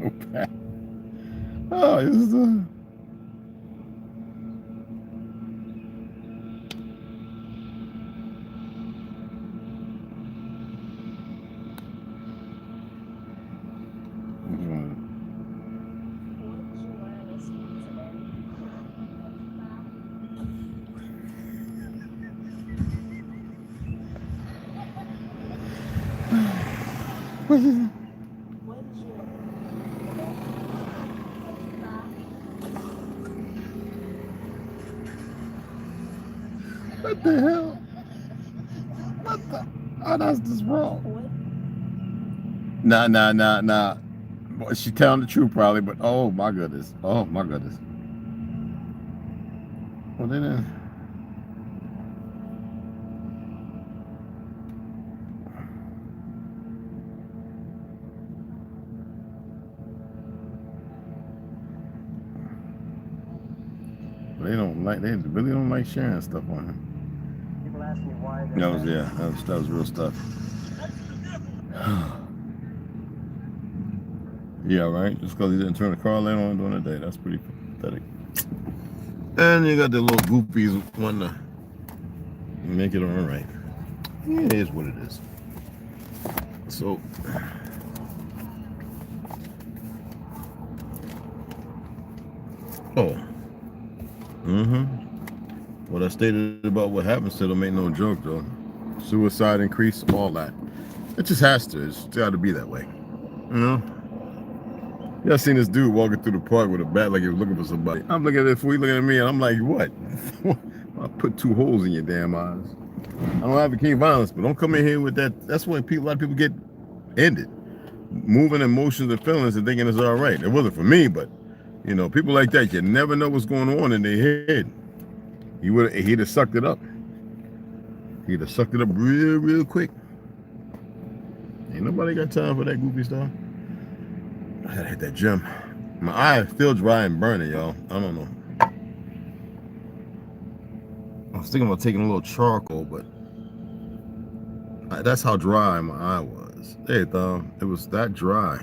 so bad. Oh, this is what is it? What the hell? What the? Oh, that's just wrong. Nah. Boy, she telling the truth probably, but oh my goodness. Oh my goodness. Well, then. They really don't like sharing stuff on him. People ask me why. That was real stuff. Yeah, right. Just because he didn't turn the car light on during the day, that's pretty pathetic. And you got the little goofies wanting to make it all right. Yeah, it is what it is. So. Oh. What I stated about what happens to them ain't no joke, though. Suicide increase, all that. It just has to. It's got to be that way. You know? Yeah, I seen this dude walking through the park with a bat like he was looking for somebody. I'm looking at this fool, he looking at me, and I'm like, what? I put 2 holes in your damn eyes. I don't advocate violence, but don't come in here with that. That's when a lot of people get ended. Moving emotions and feelings and thinking it's all right. It wasn't for me, but, you know, people like that, you never know what's going on in their head. He'd have sucked it up. He'd have sucked it up real quick. Ain't nobody got time for that goofy stuff. I gotta hit that gym. My eye is still dry and burning, y'all. I don't know. I was thinking about taking a little charcoal, but that's how dry my eye was. Hey, Thumb, it was that dry.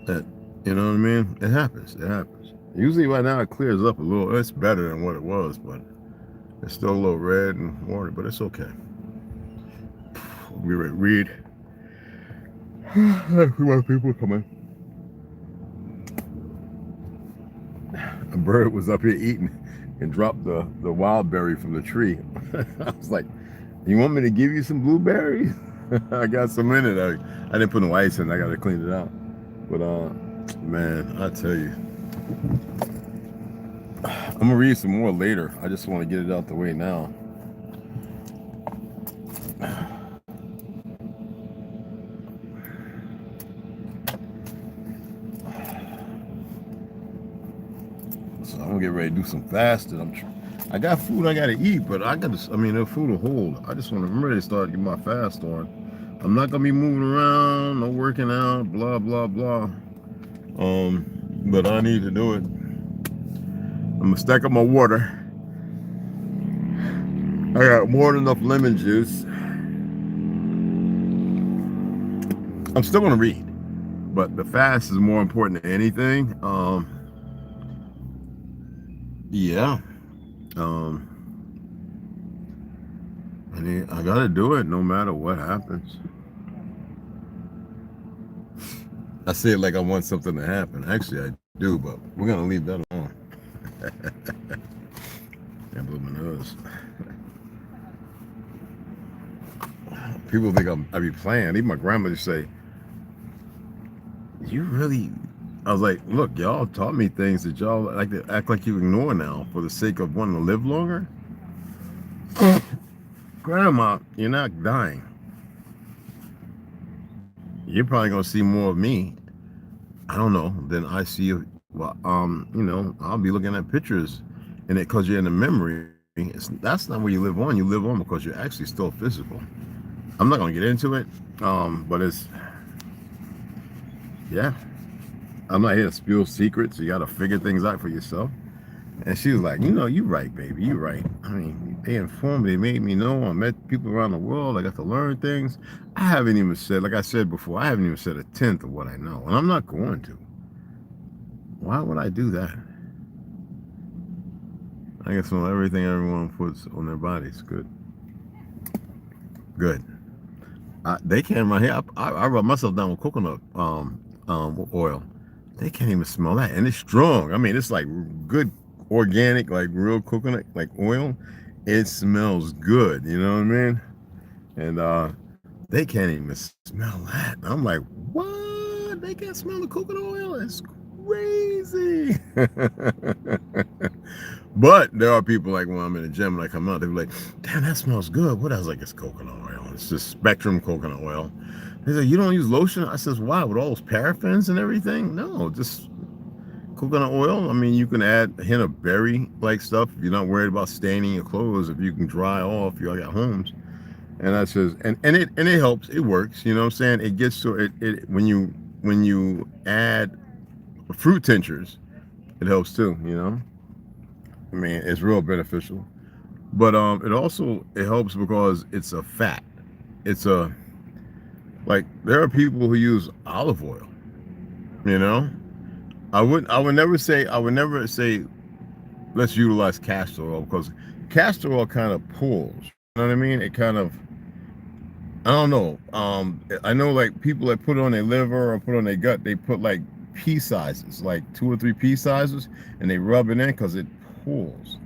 That, you know what I mean? It happens. It happens. Usually right now it clears up a little. It's better than what it was, but it's still a little red and watery, but it's okay. We read. More people coming. A bird was up here eating and dropped the wild berry from the tree. I was like, you want me to give you some blueberries? I got some in it. I didn't put no ice in it. I got to clean it out. But, man, I tell you. I'm going to read some more later. I just want to get it out the way now. So I'm going to get ready to do some fasting. I got food I got to eat, but the food will hold. I just want to, I'm ready to start getting my fast on. I'm not going to be moving around, no working out, blah, blah, blah. But I need to do it. I'm going to stack up my water. I got more than enough lemon juice. I'm still going to read, but the fast is more important than anything. Yeah. I gotta do it no matter what happens. I say it like I want something to happen. Actually, I do, but we're gonna leave that alone. That blew my nose. People think I be playing. Even my grandma just say, "You really?" I was like, "Look, y'all taught me things that y'all like to act like you ignore now for the sake of wanting to live longer." Grandma, you're not dying. You're probably gonna see more of me. I don't know. Than I see you. Well, you know, I'll be looking at pictures, and it because you're in the memory. That's not where you live on. You live on because you're actually still physical. I'm not gonna get into it, but yeah. I'm not here to spill secrets. You gotta figure things out for yourself. And she was like, you know, you're right, baby. You're right. I mean, They informed me. They made me know. I met people around the world. I got to learn things. I haven't even said, like I said before, I haven't even said a tenth of what I know. And I'm not going to. Why would I do that? I guess on everything everyone puts on their bodies. Good. Good. They can't right here. I rub myself down with coconut oil. They can't even smell that, and it's strong. I mean, it's like good organic, like real coconut, like oil. It smells good. You know what I mean? And they can't even smell that. I'm like, what? They can't smell the coconut oil? It's crazy. But there are people like when I'm in the gym and I come out, they're like, damn, that smells good. What? I was like, it's coconut oil. It's just Spectrum coconut oil. They like, you don't use lotion? I says, why? With all those paraffins and everything? No, just coconut oil. I mean, you can add a hint of berry like stuff if you're not worried about staining your clothes. If you can dry off, you all got homes. And I says, and it helps. It works. You know what I'm saying? It gets so it when you add fruit tinctures, it helps too. You know, I mean, it's real beneficial. But it helps because it's a fat. It's a like there are people who use olive oil. You know, I would never say let's utilize castor oil because castor oil kind of pulls. You know what I mean? It kind of, I don't know. I know like people that put it on their liver or put it on their gut, they put like pea sizes, like 2 or 3 pea sizes, and they rub it in because it pulls.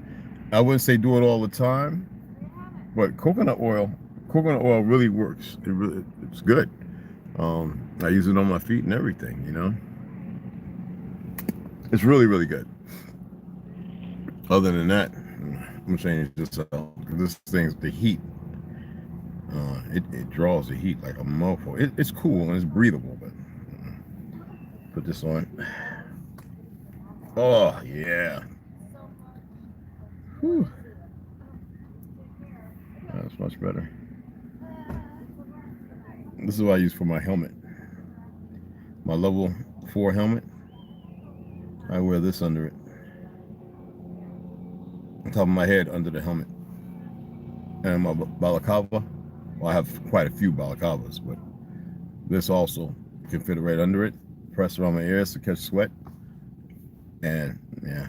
I wouldn't say do it all the time, but coconut oil really works. It's good. I use it on my feet and everything, you know. It's really, really good. Other than that, I'm saying it's just this thing's the heat. It draws the heat like a mofo. It's cool and it's breathable, but put this on. Oh yeah. Whew. That's much better. This is what I use for my helmet. My level 4 helmet. I wear this under it. On top of my head under the helmet. And my balaclava. Well, I have quite a few balaclavas, but this also can fit right under it. Press around my ears to catch sweat. And yeah,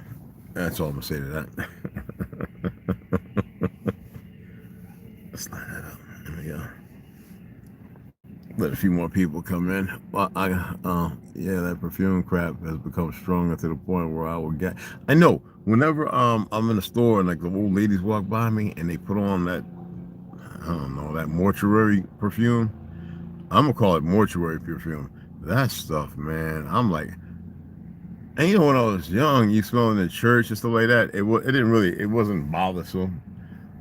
that's all I'm gonna say to that. Let's line that up. There we go. Let a few more people come in. Well, yeah, that perfume crap has become stronger to the point where I will get. I know whenever I'm in the store and like the old ladies walk by me and they put on that, I don't know, that mortuary perfume. I'm gonna call it mortuary perfume. That stuff, man. I'm like, and you know when I was young, you smell in the church and stuff like that. It wasn't bothersome.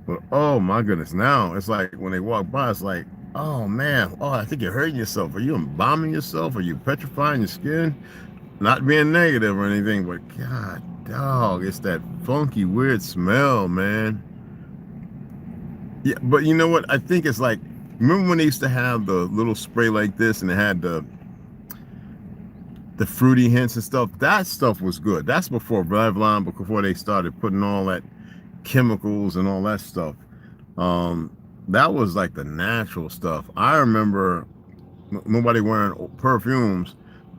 But oh my goodness, now it's like when they walk by, it's like, oh man, oh I think you're hurting yourself. Are you embalming yourself? Are you petrifying your skin? Not being negative or anything, but God, dog, it's that funky, weird smell, man. Yeah, but you know what? I think it's like, remember when they used to have the little spray like this and it had the fruity hints and stuff? That stuff was good. That's before Revlon, but before they started putting all that chemicals and all that stuff. That was like the natural stuff. I remember nobody wearing perfumes,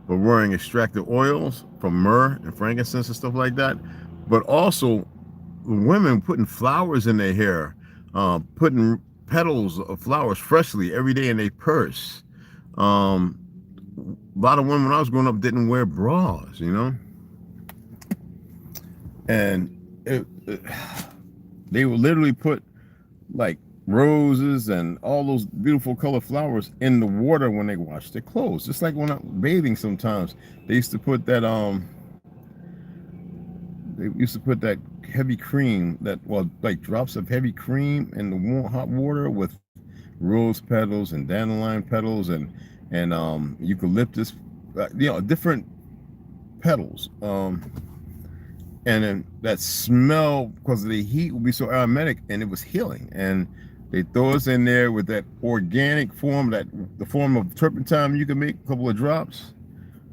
but wearing extracted oils from myrrh and frankincense and stuff like that. But also women putting flowers in their hair, putting petals of flowers freshly every day in their purse. A lot of women when I was growing up didn't wear bras, you know? And they would literally put like roses and all those beautiful colored flowers in the water when they wash their clothes. Just like when I'm bathing sometimes, they used to put that heavy cream, like drops of heavy cream in the warm hot water with rose petals and dandelion petals and eucalyptus, different petals. And then that smell, because of the heat, would be so aromatic, and it was healing. And they throw us in there with that organic form, the form of turpentine you can make a couple of drops.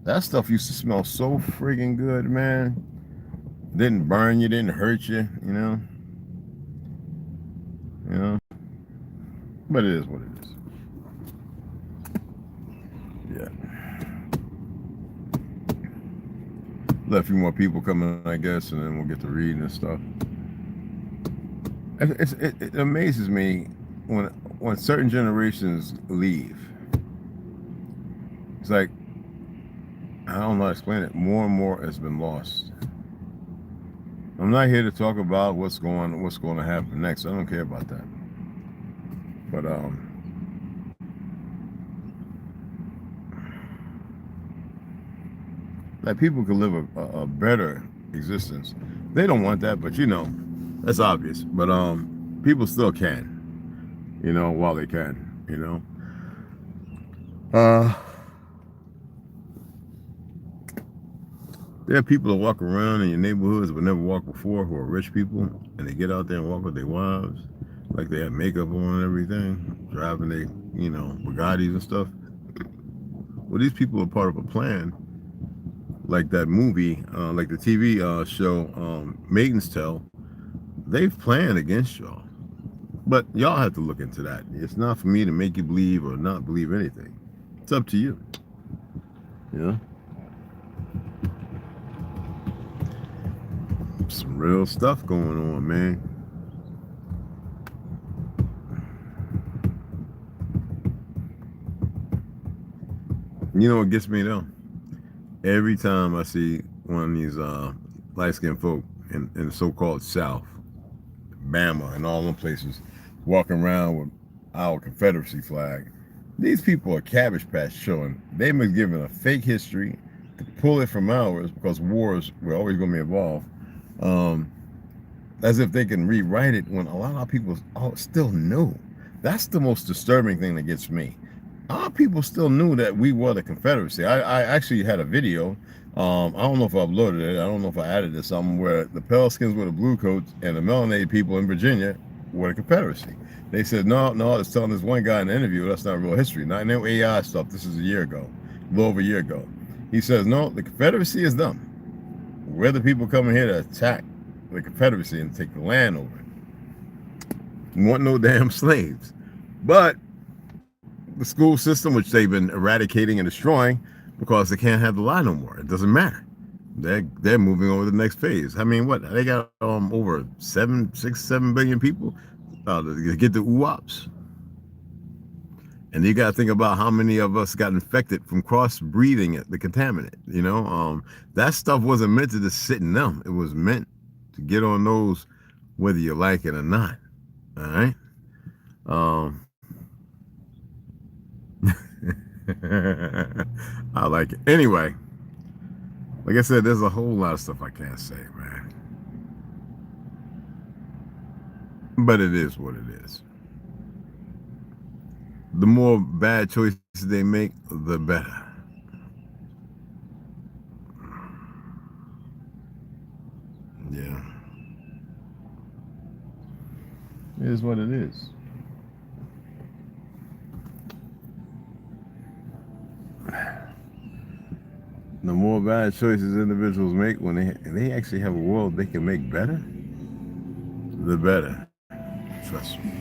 That stuff used to smell so friggin' good, man. Didn't burn you, didn't hurt you, you know. you know. But it is what it is. Yeah. Let a few more people come in, I guess, and then we'll get to reading and stuff. It amazes me when certain generations leave. It's like, I don't know how to explain it. More and more has been lost. I'm not here to talk about what's going to happen next. I don't care about that. But that people can live a better existence. They don't want that, but you know, that's obvious. But people still can, you know, while they can, you know. There are people that walk around in your neighborhoods but never walked before, who are rich people, and they get out there and walk with their wives, like they have makeup on and everything, driving their, you know, Bugattis and stuff. Well, these people are part of a plan, like that movie, like the TV show, Maiden's Tale. They've planned against y'all, but y'all have to look into that. It's not for me to make you believe or not believe anything. It's up to you. You know. Some real stuff going on, man. You know what gets me though? Every time I see one of these light-skinned folk in the so-called South, Bama and all them places, walking around with our Confederacy flag, these people are Cabbage Patch children. They've been given a fake history to pull it from ours, because wars were always going to be involved. As if they can rewrite it when a lot of people still knew. That's the most disturbing thing that gets me. Our people still knew that we were the Confederacy. I actually had a video. I don't know if I uploaded it. I don't know if I added it something, where the pale skins were the blue coats and the melanated people in Virginia were the Confederacy. They said, no, it's telling this one guy in the interview, that's not real history. Not no AI stuff. This is a year ago, a little over a year ago. He says, no, the Confederacy is them. We're the people coming here to attack the Confederacy and take the land over it. We want no damn slaves. But the school system, which they've been eradicating and destroying, because they can't have the lie no more. It doesn't matter. They're moving on to the next phase. I mean, what, they got over 7 billion people to get the UOPs. And you got to think about how many of us got infected from cross-breathing it, the contaminant. You know, that stuff wasn't meant to just sit in them. It was meant to get on those, whether you like it or not. All right. I like it. Anyway, like I said, there's a whole lot of stuff I can't say, man. But it is what it is. The more bad choices they make, the better. Yeah. It is what it is. The more bad choices individuals make, when they actually have a world they can make better, the better. Trust me.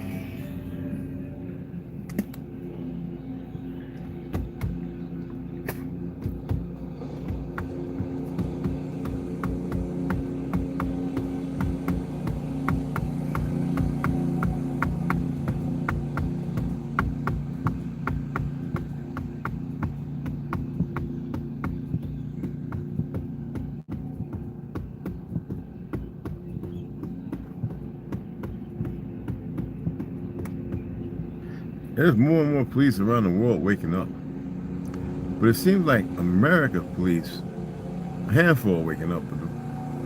There's more and more police around the world waking up. But it seems like America police, a handful are waking up. But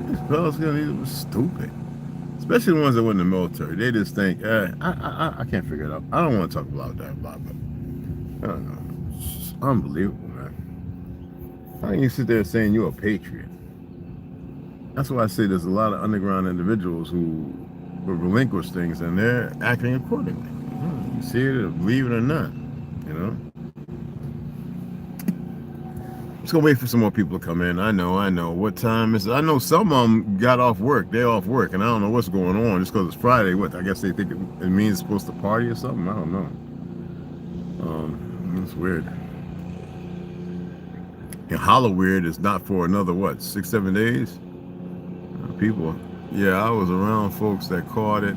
these fellas are stupid. Especially the ones that were in the military. They just think, I can't figure it out. I don't want to talk about that, but I don't know. It's just unbelievable, man. How can you sit there saying you're a patriot? That's why I say there's a lot of underground individuals who relinquish things and they're acting accordingly. You see it or believe it or not, you know? Just gonna wait for some more people to come in. I know. What time is it? I know some of them got off work. They're off work, and I don't know what's going on. Just because it's Friday, what? I guess they think it means it's supposed to party or something. I don't know. It's weird. And Halloween is not for another, what, 6-7 days? People, yeah, I was around folks that caught it,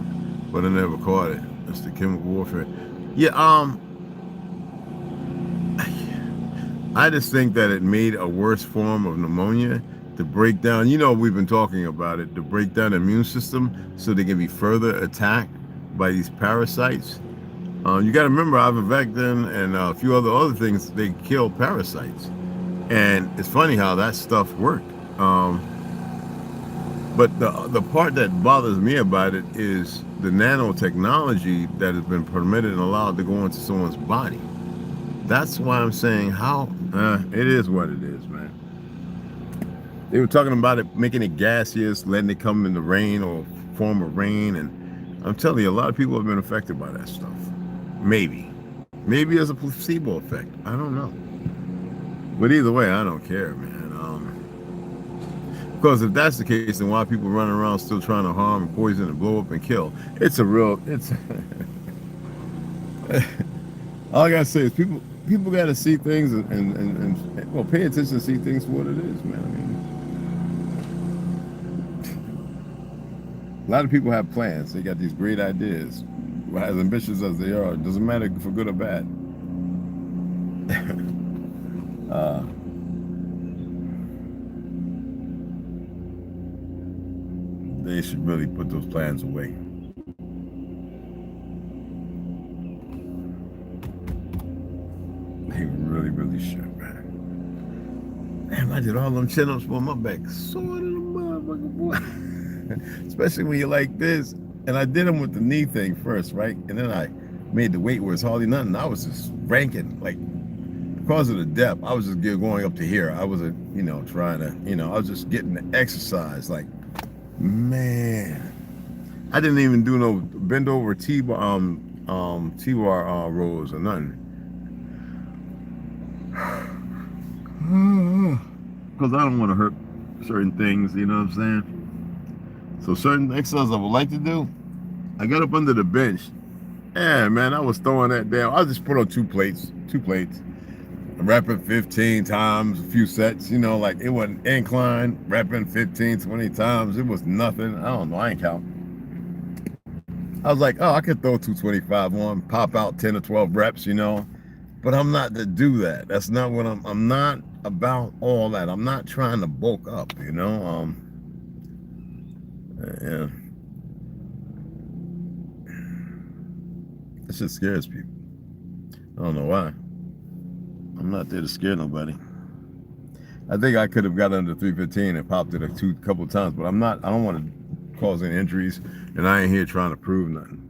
but I never caught it. That's the chemical warfare. Yeah, I just think that it made a worse form of pneumonia to break down, we've been talking about it, to break down the immune system so they can be further attacked by these parasites. You got to remember, ivermectin and a few other things, they kill parasites. And it's funny how that stuff worked. But the part that bothers me about it is the nanotechnology that has been permitted and allowed to go into someone's body. That's why I'm saying it is what it is, man. They were talking about it, making it gaseous, letting it come in the rain or form of rain. And I'm telling you, a lot of people have been affected by that stuff. Maybe as a placebo effect. I don't know. But either way, I don't care, man. Because if that's the case, then why are people running around still trying to harm and poison and blow up and kill? It's all I gotta say is people gotta see things and pay attention to see things for what it is, man. I mean, a lot of people have plans. They got these great ideas. As ambitious as they are, it doesn't matter for good or bad. They should really put those plans away. They really, really should, man. Damn, I did all them chin-ups on my back. Sore to the motherfucker, boy. Especially when you're like this. And I did them with the knee thing first, right? And then I made the weight where it's hardly nothing. I was just ranking, like, because of the depth, I was just going up to here. I wasn't, trying to, I was just getting the exercise. Like, man, I didn't even do no bend over T-bar rows or nothing. Because I don't want to hurt certain things, you know what I'm saying? So certain exercises I would like to do, I got up under the bench. Yeah, man, I was throwing that down. I just put on two plates. Repping 15 times, a few sets, like it wasn't incline, repping 15, 20 times. It was nothing. I don't know, I ain't count. I was like, I could throw 225 on, pop out 10 or 12 reps, but I'm not to do that. That's not what I'm not about all that. I'm not trying to bulk up, yeah. It just scares people. I don't know why. I'm not there to scare nobody. I think I could have got under 315 and popped it a couple times, but I'm not. I don't want to cause any injuries, and I ain't here trying to prove nothing.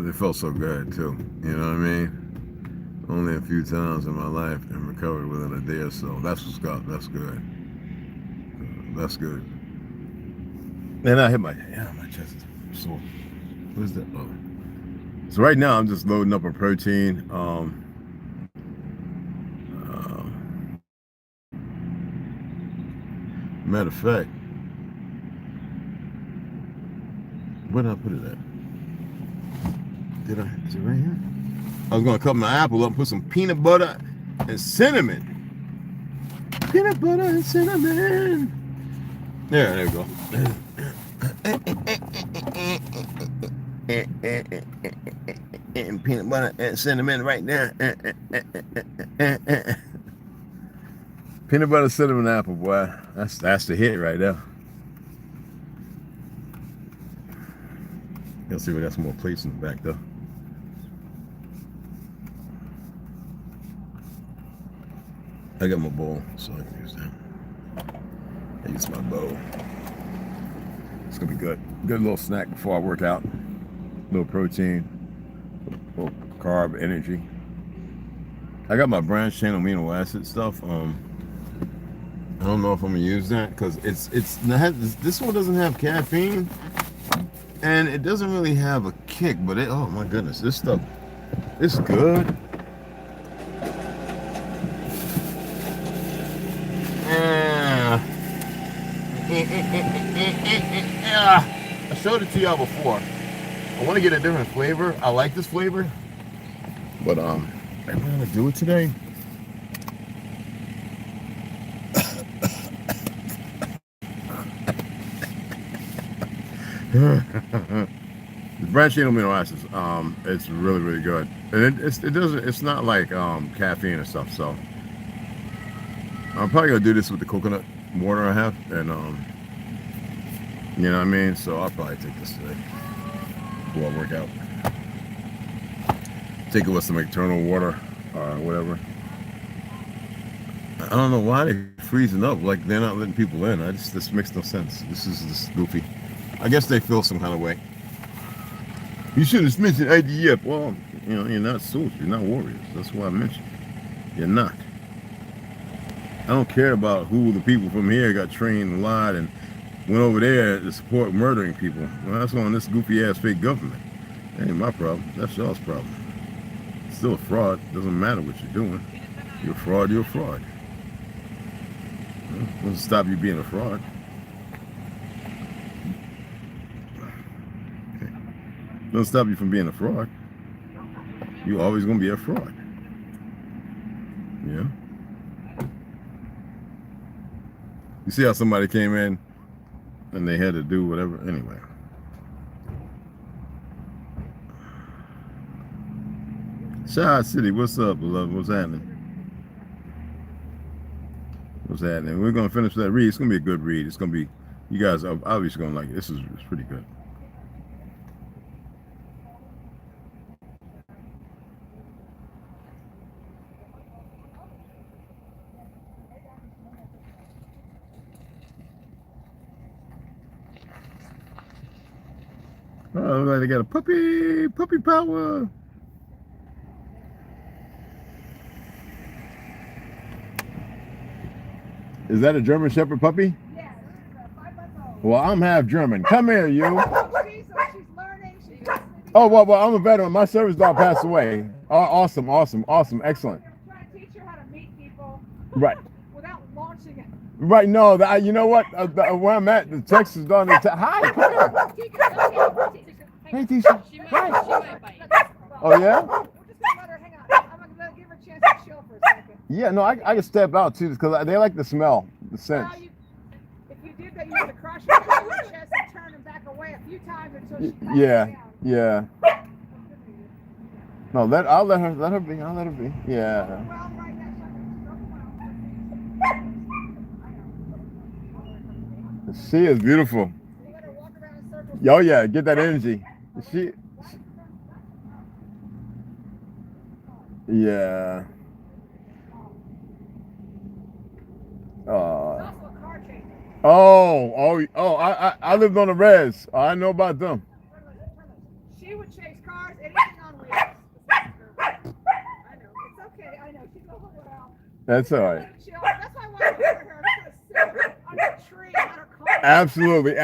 It felt so good too. You know what I mean? Only a few times in my life and recovered within a day or so. That's what's got. That's good. That's good. And I hit my chest is sore. What is that? Oh. So right now I'm just loading up a protein. Matter of fact, where did I put it at? Is it right here? I was gonna cut my apple up and put some peanut butter and cinnamon. Peanut butter and cinnamon. There we go. And peanut butter and cinnamon right there. Peanut butter, cinnamon, apple, boy. That's the hit right there. Let's see, we got some more plates in the back though. I got my bowl, so I can use that. I use my bowl. It's gonna be good. Good little snack before I work out. A little protein, a little carb, energy. I got my branched chain amino acid stuff. I don't know if I'm gonna use that because this one doesn't have caffeine, And it doesn't really have a kick, but it, oh my goodness, this stuff, it's good. I showed it to y'all before. I want to get a different flavor. I like this flavor, but I'm gonna do it today. The branched chain amino acids, it's really, really good, and it's not like caffeine and stuff. So I'm probably gonna do this with the coconut water I have, and you know what I mean. So I'll probably take this today before I work out. Take it with some eternal water or whatever. I don't know why they're freezing up, like they're not letting people in. This makes no sense. This is just goofy. I guess they feel some kind of way. You should have mentioned IDF. Well, you know, you're not soldiers, you're not warriors. That's why I mentioned. You're not. I don't care about who the people from here got trained and lied and went over there to support murdering people. Well, that's on this goofy ass fake government. That ain't my problem. That's y'all's problem. It's still a fraud. Doesn't matter what you're doing. You're a fraud, you're a fraud. It doesn't stop you being a fraud. Doesn't stop you from being a fraud. You're always going to be a fraud. Yeah. You see how somebody came in and they had to do whatever. Anyway. Shy City, what's up, beloved? What's happening? What's happening? We're going to finish that read. It's going to be a good read. It's going to be, you guys are obviously going to like it. It's pretty good. Oh, looks like they got a puppy power. Is that a German Shepherd puppy? Yeah, 5 months old. Well, I'm half German. Come here, you. She's learning. Oh, well, I'm a veteran. My service dog passed away. Oh, awesome, excellent. I'm trying to teach her how to meet people. Right. Without launching it. Right, no, you know what? Where I'm at, the Texas dog. Hi, come here. Hey, Tisha. She Hi. might bite. Oh, yeah? We're just going to let her hang on. I'm going to give her a chance to chill for a second. Yeah, no, I can step out, too, because they like the smell, the scent. Now if you did that, you have to cross your chest and turn and back away a few times until she calms down. Yeah. No, I'll let her be. I'll let her be. Yeah. Well, right now, She is beautiful. you let her walk around in circles. Oh yeah, get that energy. Yeah. Also a car chaser. Oh, I lived on the res. I know about them. She would chase cars, anything on wheels. I know. It's okay. I know. She's a little out. That's all right. Chill. That's why I wanted to hear her. I'm just going to sit under a tree and let her call. Absolutely.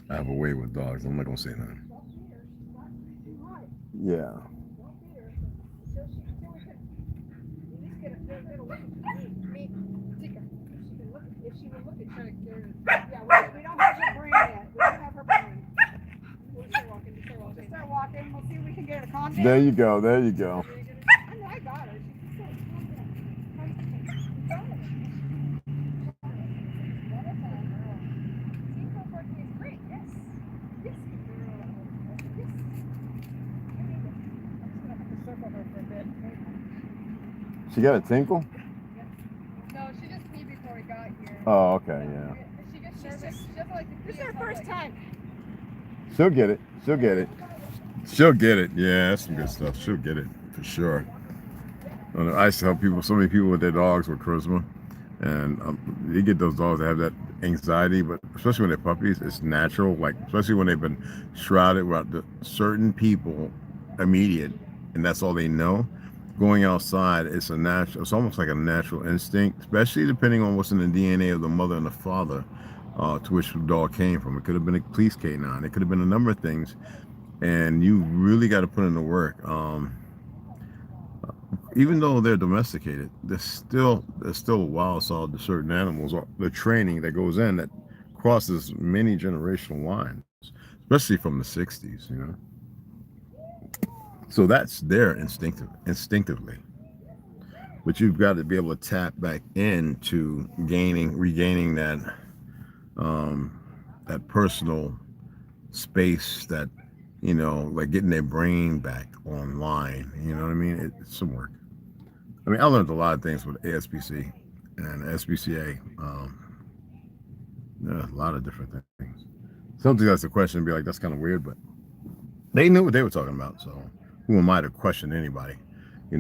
I have a way with dogs. I'm not gonna say nothing. Yeah. If she would look at trying to get her. Yeah, we don't have her brain yet. We don't have her brain. We'll start walking. Just start walking. We'll see if we can get her to calm down. There you go. I know I got her. She's so calm down. Great. Yes. Yes. Yes. I'm just gonna have to circle her for a bit. She got a tinkle? No, she just peed before we got here. Oh, okay, yeah. She gets nervous. She doesn't like to pee. This is her first time. She'll get it. Yeah, that's some good stuff. She'll get it for sure. I used to help people, so many people with their dogs with charisma, And you get those dogs that have that anxiety, but especially when they're puppies, it's natural. Like especially when they've been shrouded with the certain people, immediate, and that's all they know. Going outside, it's a natural. It's almost like a natural instinct, especially depending on what's in the DNA of the mother and the father, to which the dog came from. It could have been a police canine. It could have been a number of things, and you really got to put in the work. Even though they're domesticated, there's still a wild side to certain animals. The training that goes in that crosses many generational lines, especially from the '60s. So that's there instinctively. But you've got to be able to tap back into regaining that personal space, that like getting their brain back online. You know what I mean? It's some work. I mean, I learned a lot of things with ASPC and SPCA. A lot of different things. Something that's a question and be like, that's kind of weird, but they knew what they were talking about. So who am I to question anybody? I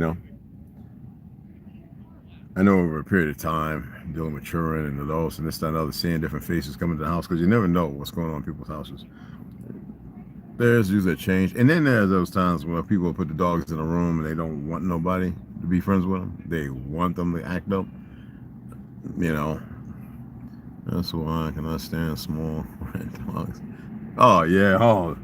know over a period of time, dealing with children and adults and this, that, and other, seeing different faces coming to the house, because you never know what's going on in people's houses. There's usually a change. And then there's those times where people put the dogs in a room and they don't want nobody to be friends with them. They want them to act up. That's why I cannot stand small red dogs. Oh, yeah. Oh,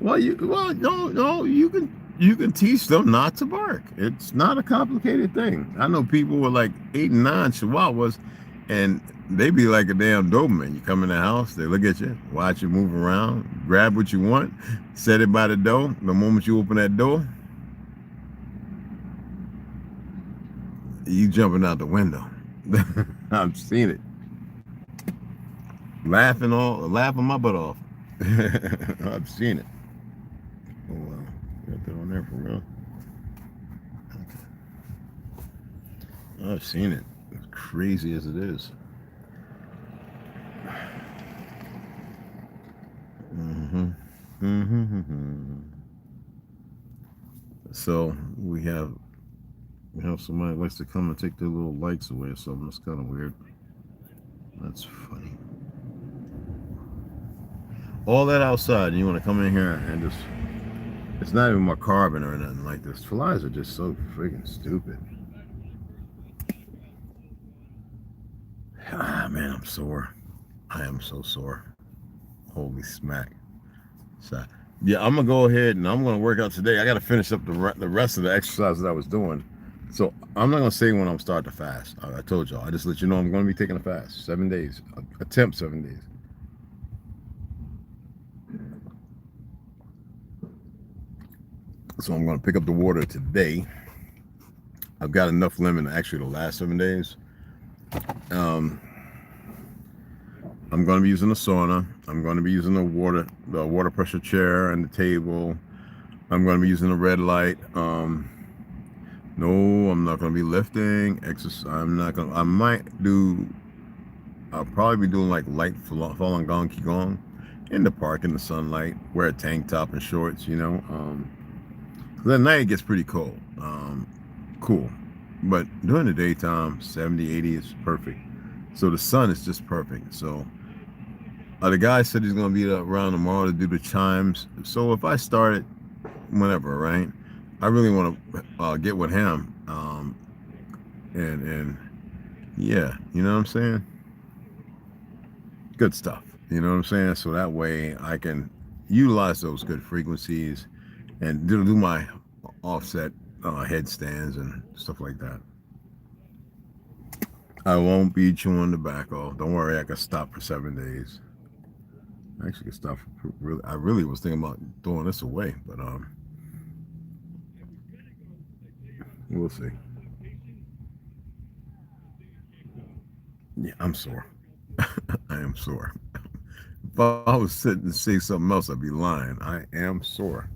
no, you can teach them not to bark. It's not a complicated thing. I know people with like 8 and 9 Chihuahuas, and they be like a damn Doberman. You come in the house, they look at you, watch you move around, grab what you want, set it by the door. The moment you open that door, you jumping out the window. I've seen it. Laughing my butt off. I've seen it. Oh wow, got that on there for real. Okay. I've seen it. As crazy as it is. So we have somebody that likes to come and take their little lights away or something. That's kind of weird. That's funny. All that outside, and you want to come in here and just, it's not even my carbon or nothing like this. Flies are just so freaking stupid. Ah, man, I'm sore. I am so sore. Holy smack. So, yeah, I'm going to go ahead and I'm going to work out today. I got to finish up the rest of the exercise that I was doing. So I'm not going to say when I'm starting to fast. I told y'all. I just let you know I'm going to be taking a fast. 7 days. Attempt 7 days. So I'm going to pick up the water today. I've got enough lemon actually to last 7 days. I'm going to be using the sauna. I'm going to be using the water pressure chair and the table. I'm going to be using the red light. No, I'm not going to be lifting. Exercise. I'll probably be doing like light Falun Gong Qigong in the park in the sunlight. Wear a tank top and shorts, At night it gets pretty cold. Cool. But during the daytime, 70, 80 is perfect. So the sun is just perfect. So the guy said he's going to be around tomorrow to do the chimes. So if I start it whenever, right? I really want to get with him. And yeah, you know what I'm saying? Good stuff. You know what I'm saying? So that way I can utilize those good frequencies and do my offset headstands and stuff like that. I won't be chewing tobacco. Don't worry, I can stop for 7 days. I actually can stop. I really was thinking about throwing this away, but we'll see. Yeah, I'm sore. I am sore. If I was sitting and say something else, I'd be lying. I am sore.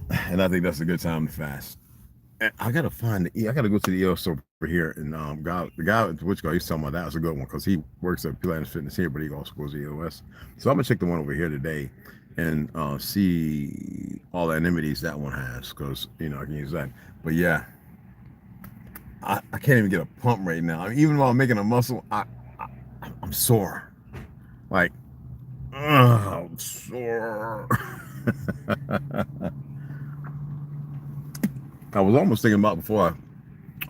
And I think that's a good time to fast. And I gotta I gotta go to the EOS over here, and the guy he's talking about that was a good one because he works at Pilates Fitness here, but he also goes to EOS. So I'm gonna check the one over here today and see all the anonymity that one has, because I can use that. But yeah, I can't even get a pump right now. Even while I'm making a muscle, I'm sore. Like, I'm sore. I was almost thinking about before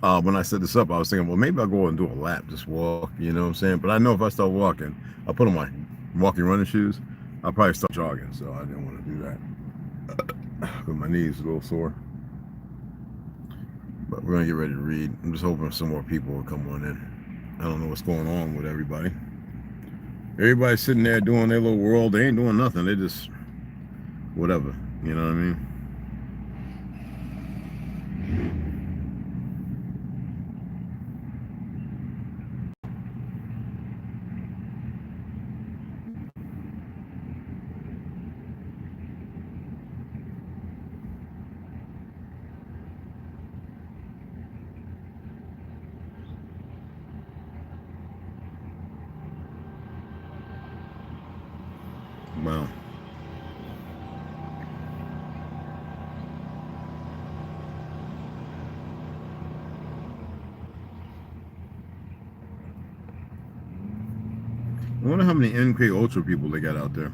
when I set this up, I was thinking, well, maybe I'll go and do a lap, just walk, you know what I'm saying? But I know if I start walking, I'll put on my walking running shoes, I'll probably start jogging, so I didn't want to do that. But my knees are a little sore. But we're going to get ready to read. I'm just hoping some more people will come on in. I don't know what's going on with everybody. Everybody's sitting there doing their little world. They ain't doing nothing. They just, whatever, you know what I mean? Wow. I wonder how many NK Ultra people they got out there.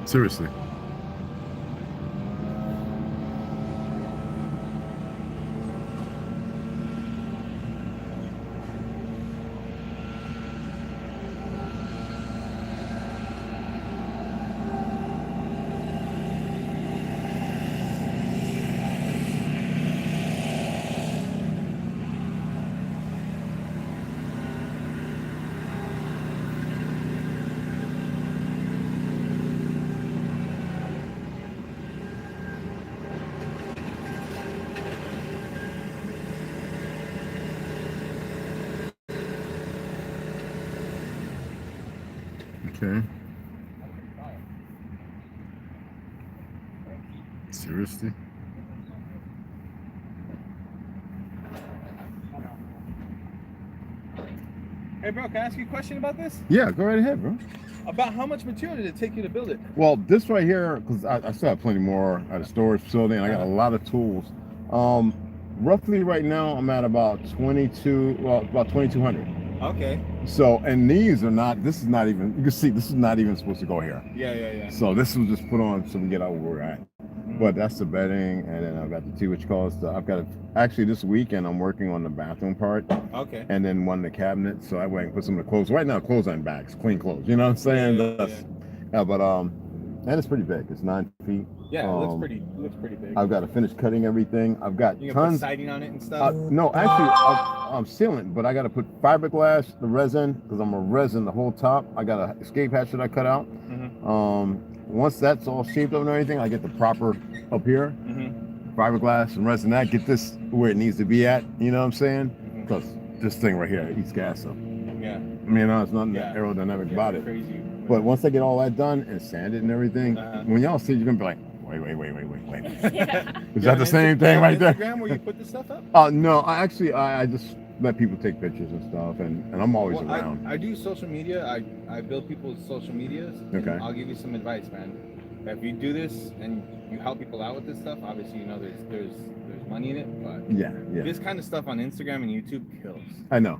Seriously. Okay. Seriously? Hey bro, can I ask you a question about this? Yeah, go right ahead, bro. About how much material did it take you to build it? Well, this right here, because I still have plenty more at a storage facility, and I got a lot of tools. Roughly right now, I'm at about 2,200. Okay. So, and these are not, this is not even, you can see, this is not even supposed to go here. Yeah. So this was just put on so we get out where we're at. But that's the bedding, and then I've got the which calls I've got actually this weekend I'm working on the bathroom part. Okay. And then one of the cabinets, so that way I can put some of the clothes. Right now, clothes on backs, clean clothes. You know what I'm saying? Yeah, but and it's pretty big. It's 9 feet. Yeah, it looks pretty big. I've got to finish cutting everything. I've got You tons. put siding on it and stuff. No, actually, I'm sealing, but I got to put fiberglass, the resin, because I'm a resin the whole top. I got an escape hatch that I cut out. Once that's all shaped up and everything, I get the proper up here, fiberglass and resin that, get this where it needs to be at, you know what I'm saying? Because this thing right here eats gas up. Yeah. I mean, it's nothing aerodynamic about it. Crazy. But once I get all that done and sand it and everything, when y'all see it, you're going to be like, wait. Is that the same thing right there? Instagram where you put this stuff up? No, I just let people take pictures and stuff, and I'm always around. I do social media. I build people's social medias. Okay. I'll give you some advice, man. If you do this and you help people out with this stuff, obviously you know there's money in it, but yeah. This kind of stuff on Instagram and YouTube kills. I know.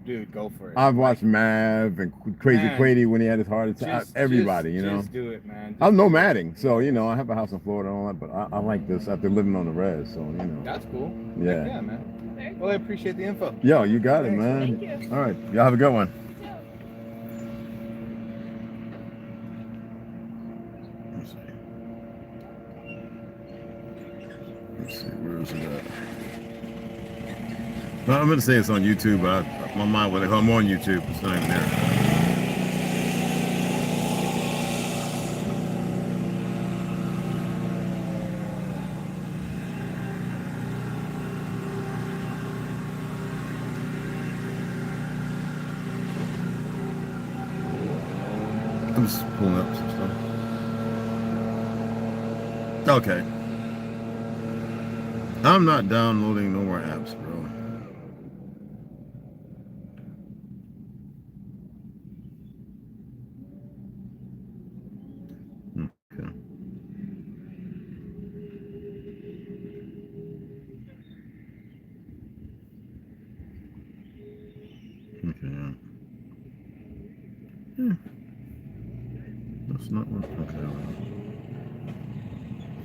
Dude, go for it. I've watched Mav and Crazy Quady when he had his heart attack. Everybody, you know. Just do it, man. I'm nomading, so you know I have a house in Florida and all that, but I like this after living on the res, so you know. That's cool. Yeah. Yeah, man. Well, I appreciate the info. Yo, you got it, man. Thank you. All right, y'all have a good one. Let's see, where is it at? Well, I'm going to say it's on YouTube, but my mind, when I'm on YouTube, it's not even there. I'm just pulling up some stuff. Okay. I'm not downloading no more apps, bro. Okay. That's not what. Okay.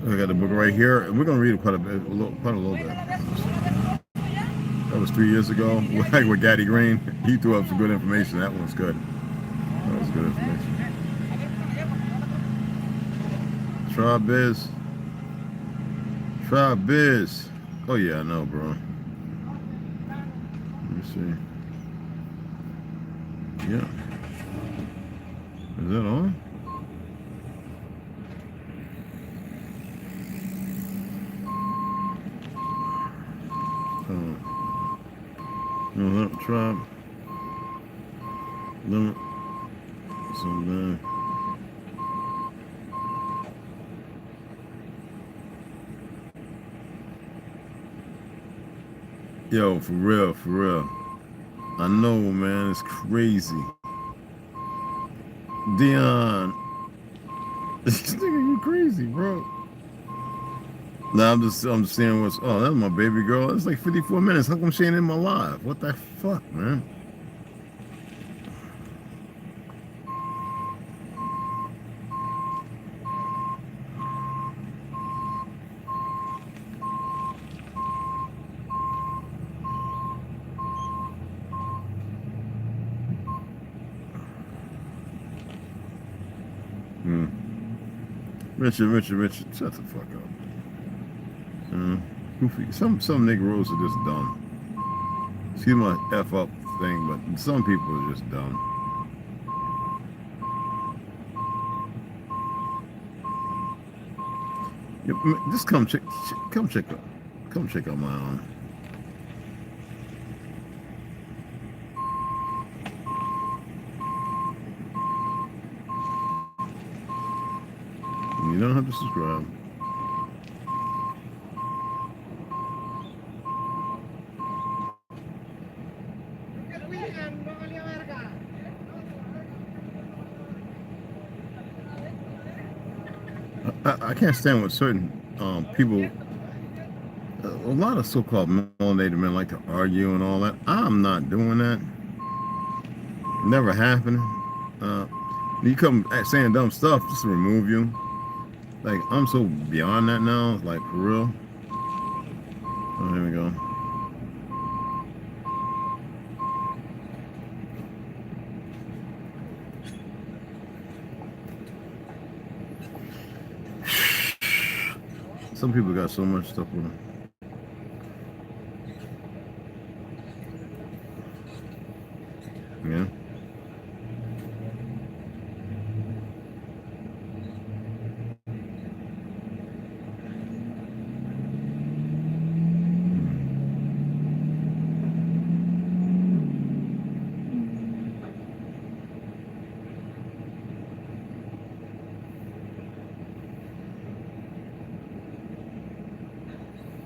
I got the book right here, and we're gonna read it quite a little bit. That was 3 years ago. Like with Gaddy Green, he threw up some good information. That one's good. That was good information. Try biz. Try biz. Oh yeah, I know, bro. Let me see. Yeah. Is that on? No, tribe. Limit. Something. Yo, for real, for real. I know, man, it's crazy. Dion. This nigga, you crazy, bro. Now I'm just seeing what's, oh, that's my baby girl. It's like 54 minutes. How come she ain't in my live? What the fuck, man? Richard, shut the fuck up. Goofy. Some Negroes are just dumb. Excuse my F up thing, but some people are just dumb. Yeah, just come check out my own. You don't have to subscribe. I can't stand with certain people. A lot of so-called melanated men like to argue and all that. I'm not doing that. Never happening. You come saying dumb stuff just to remove you. Like, I'm so beyond that now. Like, for real. Oh, here we go. Some people got so much stuff with them. Yeah.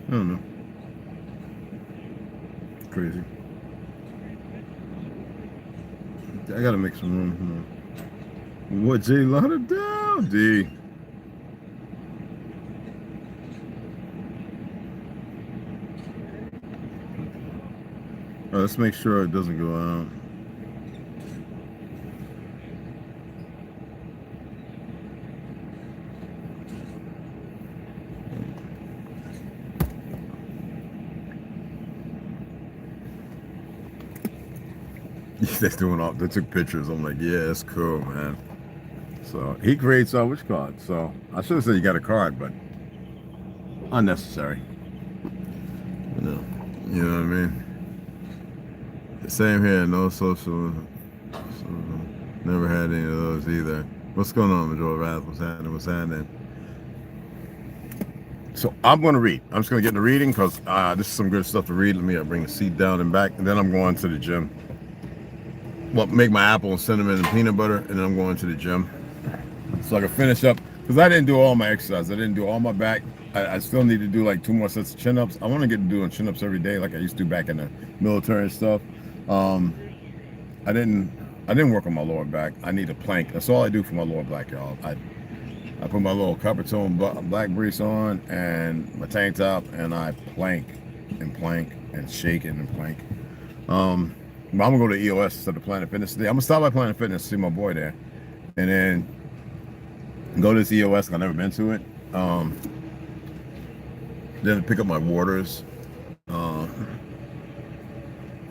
I don't know. Crazy. I gotta make some room. What, J Lauderdale? D. Oh, let's make sure it doesn't go out. They're doing all. They took pictures. I'm like, yeah, that's cool, man. So he creates which card? So I should have said you got a card, but unnecessary. You know what I mean. Same here. No social. Never had any of those either. What's going on, Major Wrath? What's happening? So I'm going to read. I'm just going to get into reading because this is some good stuff to read. Let me bring the seat down and back, and then I'm going to the gym. Well, make my apple and cinnamon and peanut butter, and then I'm going to the gym so I can finish up, because I didn't do all my exercise. I didn't do all my back. I still need to do like 2 more sets of chin-ups. I want to get to doing chin-ups every day like I used to back in the military and stuff. I didn't work on my lower back. I need a plank. That's all I do for my lower back, y'all. I put my little copper tone black brace on and my tank top, and I plank and shake it and plank. But I'm gonna go to EOS instead of Planet Fitness today. I'm gonna stop by Planet Fitness, see my boy there, and then go to this EOS. I've never been to it. Then pick up my waters. I'm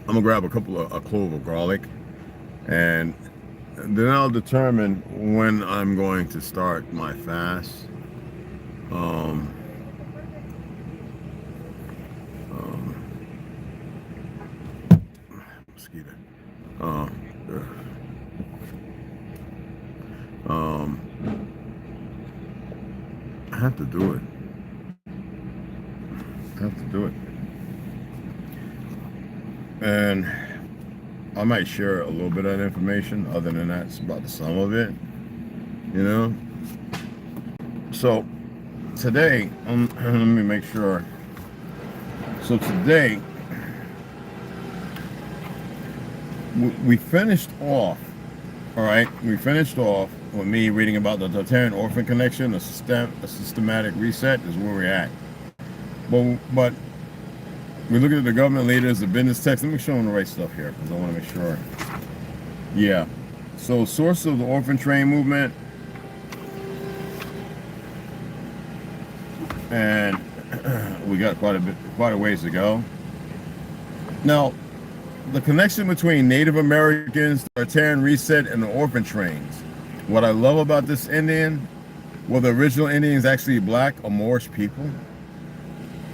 gonna grab a clove of garlic, and then I'll determine when I'm going to start my fast. Mosquito. I have to do it. And I might share a little bit of that information. Other than that, it's about the sum of it, you know. So today, let me make sure. So today, we finished off. All right, we finished off with me reading about the Totarian Orphan Connection. A systematic reset is where we're at. But we're looking at the government leaders, the business text. Let me show them the right stuff here because I want to make sure. Yeah. So source of the orphan train movement. And we got quite a ways to go. Now, the connection between Native Americans, the Totarian reset, and the orphan trains. What I love about this Indian, well, the original Indians actually black or Moorish people.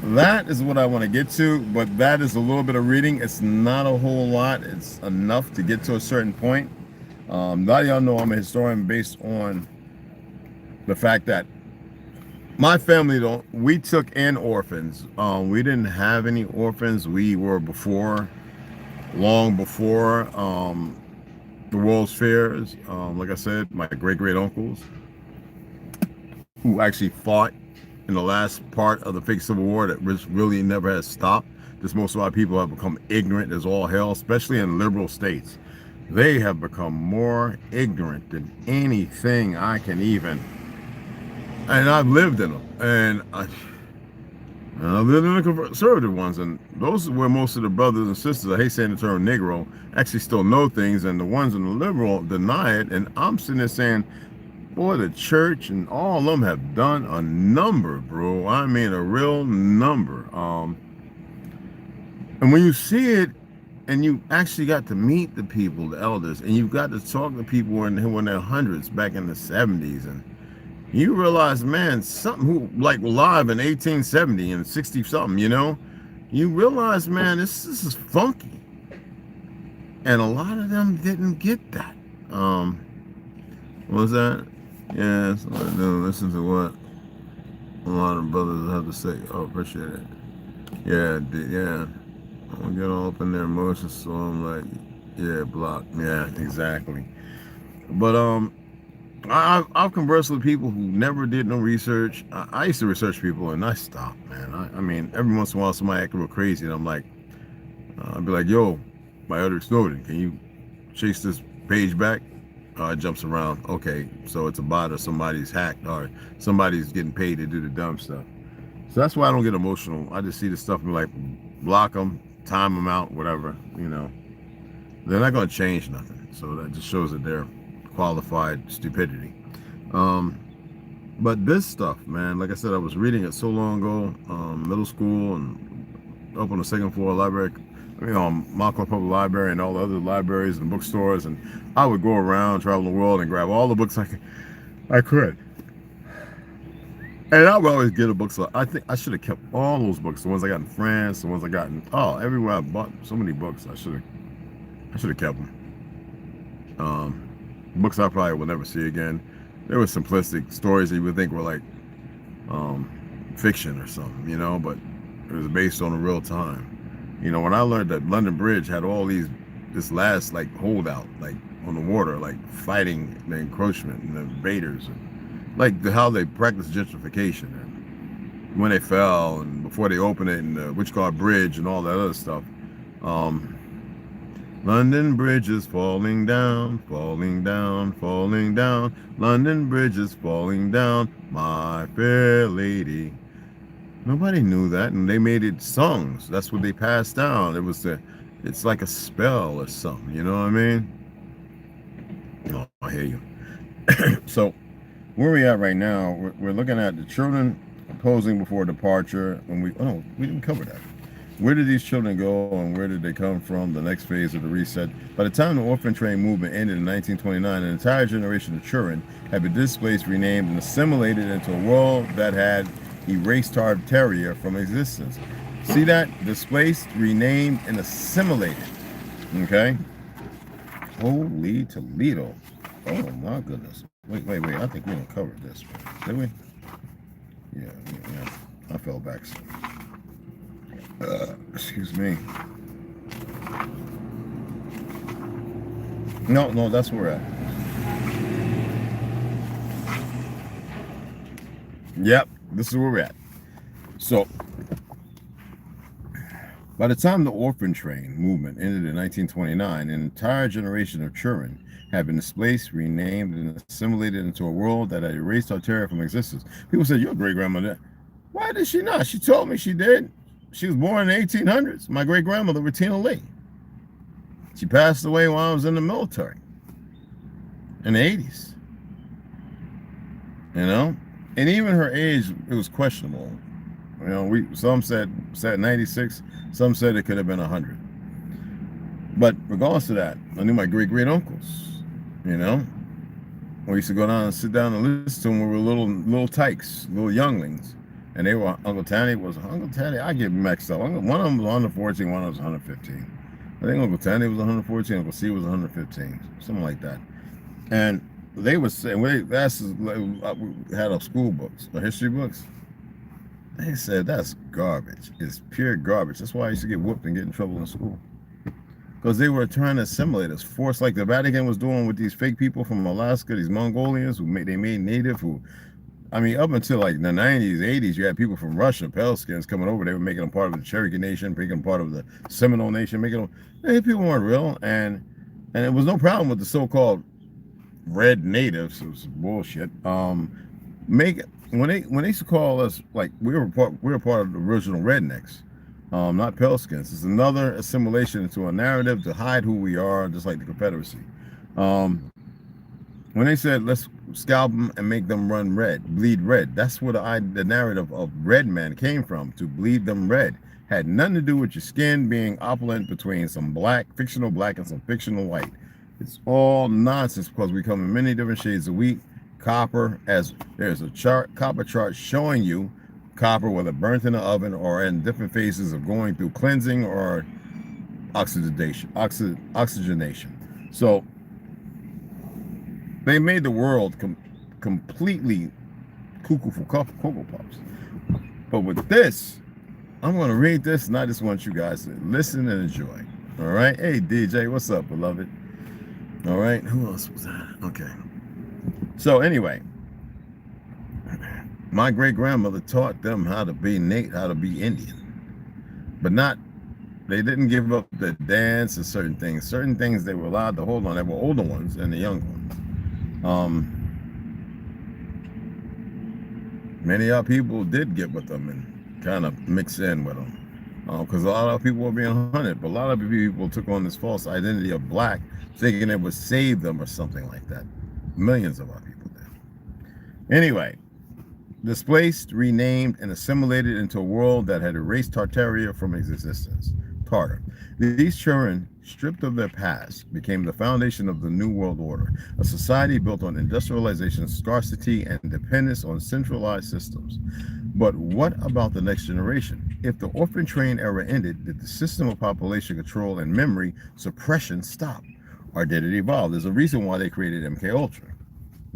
That is what I want to get to, but that is a little bit of reading. It's not a whole lot. It's enough to get to a certain point. A lot of y'all know I'm a historian based on the fact that my family we took in orphans. We didn't have any orphans. We were long before the World's Fairs. Like I said, my great uncles who actually fought in the last part of the fake Civil War that really never has stopped. Just most of our people have become ignorant as all hell, especially in liberal states. They have become more ignorant than anything I can even. And I've lived in them, and I've lived in the conservative ones, and those are where most of the brothers and sisters, I hate saying the term Negro, actually still know things, and the ones in the liberal deny it. And I'm sitting there saying, boy, the church and all of them have done a number, bro. I mean, a real number. And when you see it, and you actually got to meet the people, the elders, and you've got to talk to people who were in their hundreds back in the 70s, and you realize, man, something who like live in 1870 and 60 something, you know, you realize, man, this is funky. And a lot of them didn't get that. What was that? Yeah, so listen to what a lot of brothers have to say. Oh, appreciate it. Yeah, yeah. I don't get all up in their emotions, so I'm like, yeah, block. Yeah, exactly. But I've conversed with people who never did no research. I used to research people, and I stopped, man. I mean, every once in a while, somebody acting real crazy, and I'm like, I'd be like, yo, my Edward Snowden, can you chase this page back? It jumps around. Okay, so it's a bot, or somebody's hacked, or somebody's getting paid to do the dumb stuff. So that's why I don't get emotional. I just see the stuff and be like, block them, time them out, whatever, you know. They're not going to change nothing. So that just shows that they're qualified stupidity. But this stuff, man, like I said, I was reading it so long ago, middle school, and up on the second floor library, Malcolm Public Library and all the other libraries and bookstores, and I would go around, travel the world, and grab all the books I could. And I would always get a book. So I think I should have kept all those books, the ones I got in France, the ones I got in everywhere. I bought so many books. I should have kept them. Books I probably will never see again. There were simplistic stories that you would think were like fiction or something, you know, but it was based on a real time. You know, when I learned that London Bridge had all this last like holdout, like on the water, like fighting the encroachment and the invaders, and like how they practiced gentrification and when they fell and before they opened it, and the Witchguard Bridge and all that other stuff. London Bridge is falling down, falling down, falling down. London Bridge is falling down, my fair lady. Nobody knew that, and they made it songs. That's what they passed down. It was the It's like a spell or something, you know what I mean? Oh, I hear you. So where we at right now, we're looking at the children posing before departure, and we didn't cover that. Where did these children go and where did they come from? The next phase of the reset. By the time the orphan train movement ended in 1929, an entire generation of children had been displaced, renamed, and assimilated into a world that had erased Tartaria from existence. See that? Displaced, renamed, and assimilated. Okay? Holy Toledo. Oh my goodness. Wait. I think we didn't cover this one. Did we? Yeah. I fell back. Excuse me. No, that's where we're at. Yep, this is where we're at. So, by the time the orphan train movement ended in 1929, an entire generation of children had been displaced, renamed, and assimilated into a world that had erased Tartaria from existence. People said, your great-grandmother, why did she not? She told me she did. She was born in the 1800s. My great-grandmother, Rettina Lee. She passed away while I was in the military in the 80s. You know? And even her age, it was questionable. You know, some said 96, some said it could have been 100. But regardless of that, I knew my great-great-uncles, you know? We used to go down and sit down and listen to them when we were little tykes, little younglings. And they were, Uncle Tanny, I get mixed up. One of them was 114, one of them was 115. I think Uncle Tanny was 114, Uncle C was 115, something like that. And they were saying, we had our school books, our history books. They said, that's garbage. It's pure garbage. That's why I used to get whooped and get in trouble in school. Because they were trying to assimilate us, force like the Vatican was doing with these fake people from Alaska, these Mongolians they made native, who, I mean, up until like the 90s, 80s, you had people from Russia, pale skins coming over. They were making them part of the Cherokee Nation, making them part of the Seminole Nation, making them, people weren't real. And it was no problem with the so-called red natives. It was bullshit. When they used to call us, like, we were part of the original rednecks, not pale skins. It's another assimilation into a narrative to hide who we are, just like the Confederacy. When they said, let's scalp them and make them run red, bleed red, that's where the narrative of red men came from, to bleed them red. Had nothing to do with your skin being opulent between some fictional black and some fictional white. It's all nonsense because we come in many different shades of wheat. Copper, as there's a copper chart showing you copper, whether burnt in the oven or in different phases of going through cleansing or oxidation. So they made the world completely cuckoo for Cocoa Puffs. But with this, I'm going to read this, and I just want you guys to listen and enjoy. All right? Hey, DJ, what's up, beloved? All right? Who else was that? Okay. So anyway, my great-grandmother taught them how to be Indian. But they didn't give up the dance and certain things. Certain things they were allowed to hold on. They were older ones and the young ones. Many of our people did get with them and kind of mix in with them. Because a lot of people were being hunted. But a lot of people took on this false identity of black, thinking it would save them or something like that. Millions of our people did. Anyway, displaced, renamed, and assimilated into a world that had erased Tartaria from existence. Tartar. These children, stripped of their past, became the foundation of the New World Order, a society built on industrialization, scarcity, and dependence on centralized systems. But what about the next generation? If the orphan train era ended, did the system of population control and memory suppression stop? Or did it evolve? There's a reason why they created MK Ultra.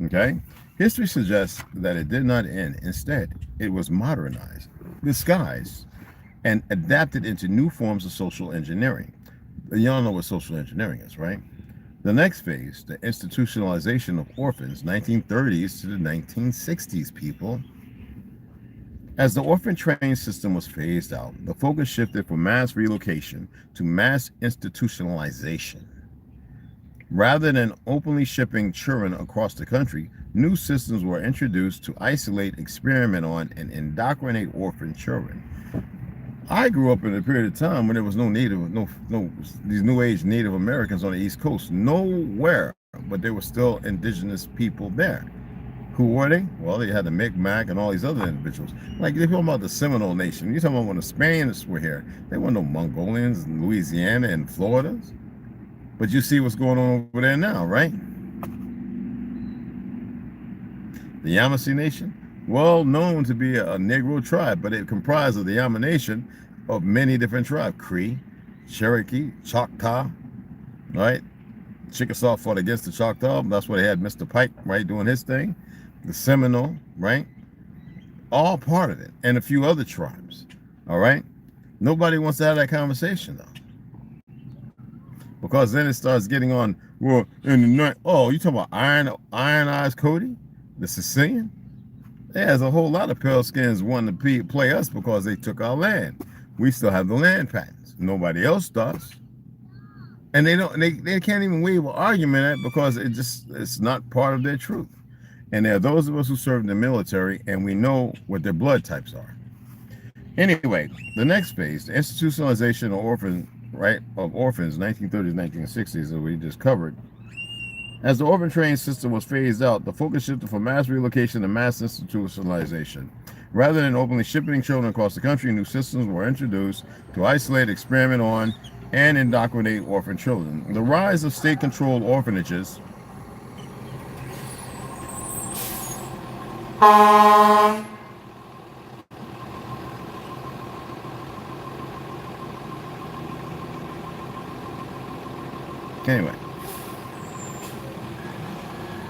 Okay? History suggests that it did not end. Instead, it was modernized, disguised, and adapted into new forms of social engineering. Y'all know what social engineering is, right? The next phase, the institutionalization of orphans, 1930s to the 1960s, people. As the orphan train system was phased out, the focus shifted from mass relocation to mass institutionalization. Rather than openly shipping children across the country, new systems were introduced to isolate, experiment on, and indoctrinate orphan children. I grew up in a period of time when there was no these New Age Native Americans on the East Coast. Nowhere, but there were still indigenous people there. Who were they? Well, they had the Mi'kmaq and all these other individuals. Like, they're talking about the Seminole Nation. You're talking about when the Spaniards were here. There were no Mongolians in Louisiana and Florida. But you see what's going on over there now, right? The Yamasee Nation, well known to be a Negro tribe, but it comprised of the Yama Nation of many different tribes. Cree, Cherokee, Choctaw, right? Chickasaw fought against the Choctaw. That's why they had Mr. Pike, right, doing his thing. The Seminole, right? All part of it. And a few other tribes, all right? Nobody wants to have that conversation, though. Because then it starts getting on, well, in the night, oh, you talking about Iron Eyes Cody, the Sicilian? There's a whole lot of pale skins wanting to play us because they took our land. We still have the land patents. Nobody else does. And they can't even waive an argument at it because it's not part of their truth. And there are those of us who serve in the military, and we know what their blood types are. Anyway, the next phase, the institutionalization of orphans, 1930s, 1960s, that we just covered. As the orphan training system was phased out, the focus shifted from mass relocation to mass institutionalization. Rather than openly shipping children across the country, new systems were introduced to isolate, experiment on, and indoctrinate orphan children. The rise of state-controlled orphanages Anyway,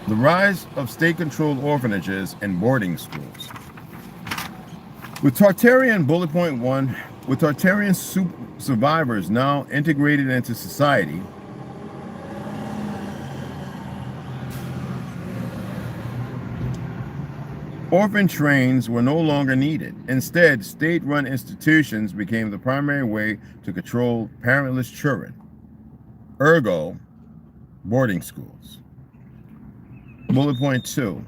the rise of state-controlled orphanages and boarding schools. With Tartarian bullet point 1, with Tartarian survivors now integrated into society, orphan trains were no longer needed. Instead, state-run institutions became the primary way to control parentless children. Ergo, boarding schools. Bullet point 2.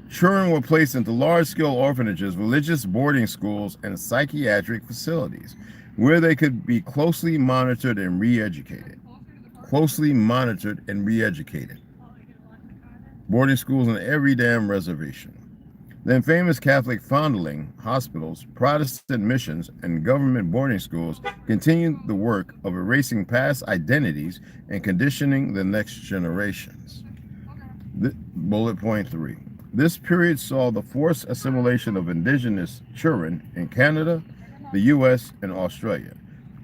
Children were placed into large-scale orphanages, religious boarding schools, and psychiatric facilities, where they could be closely monitored and re-educated. Closely monitored and re-educated. Boarding schools on every damn reservation. Then famous Catholic foundling hospitals, Protestant missions, and government boarding schools continued the work of erasing past identities and conditioning the next generations. Bullet point 3. This period saw the forced assimilation of indigenous children in Canada, the U.S., and Australia,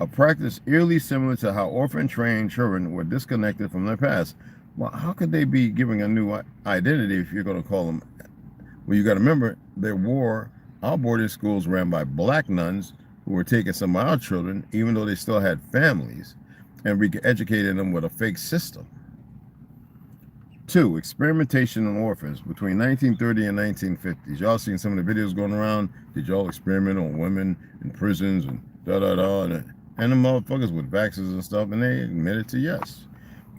a practice eerily similar to how orphan-trained children were disconnected from their past. Well, how could they be giving a new identity if you're going to call them? Well, you got to remember, our boarding schools ran by black nuns who were taking some of our children, even though they still had families, and re-educated them with a fake system. 2. Experimentation on orphans between 1930 and 1950s. Y'all seen some of the videos going around? Did y'all experiment on women in prisons and da-da-da? And the motherfuckers with vaccines and stuff, and they admitted to yes.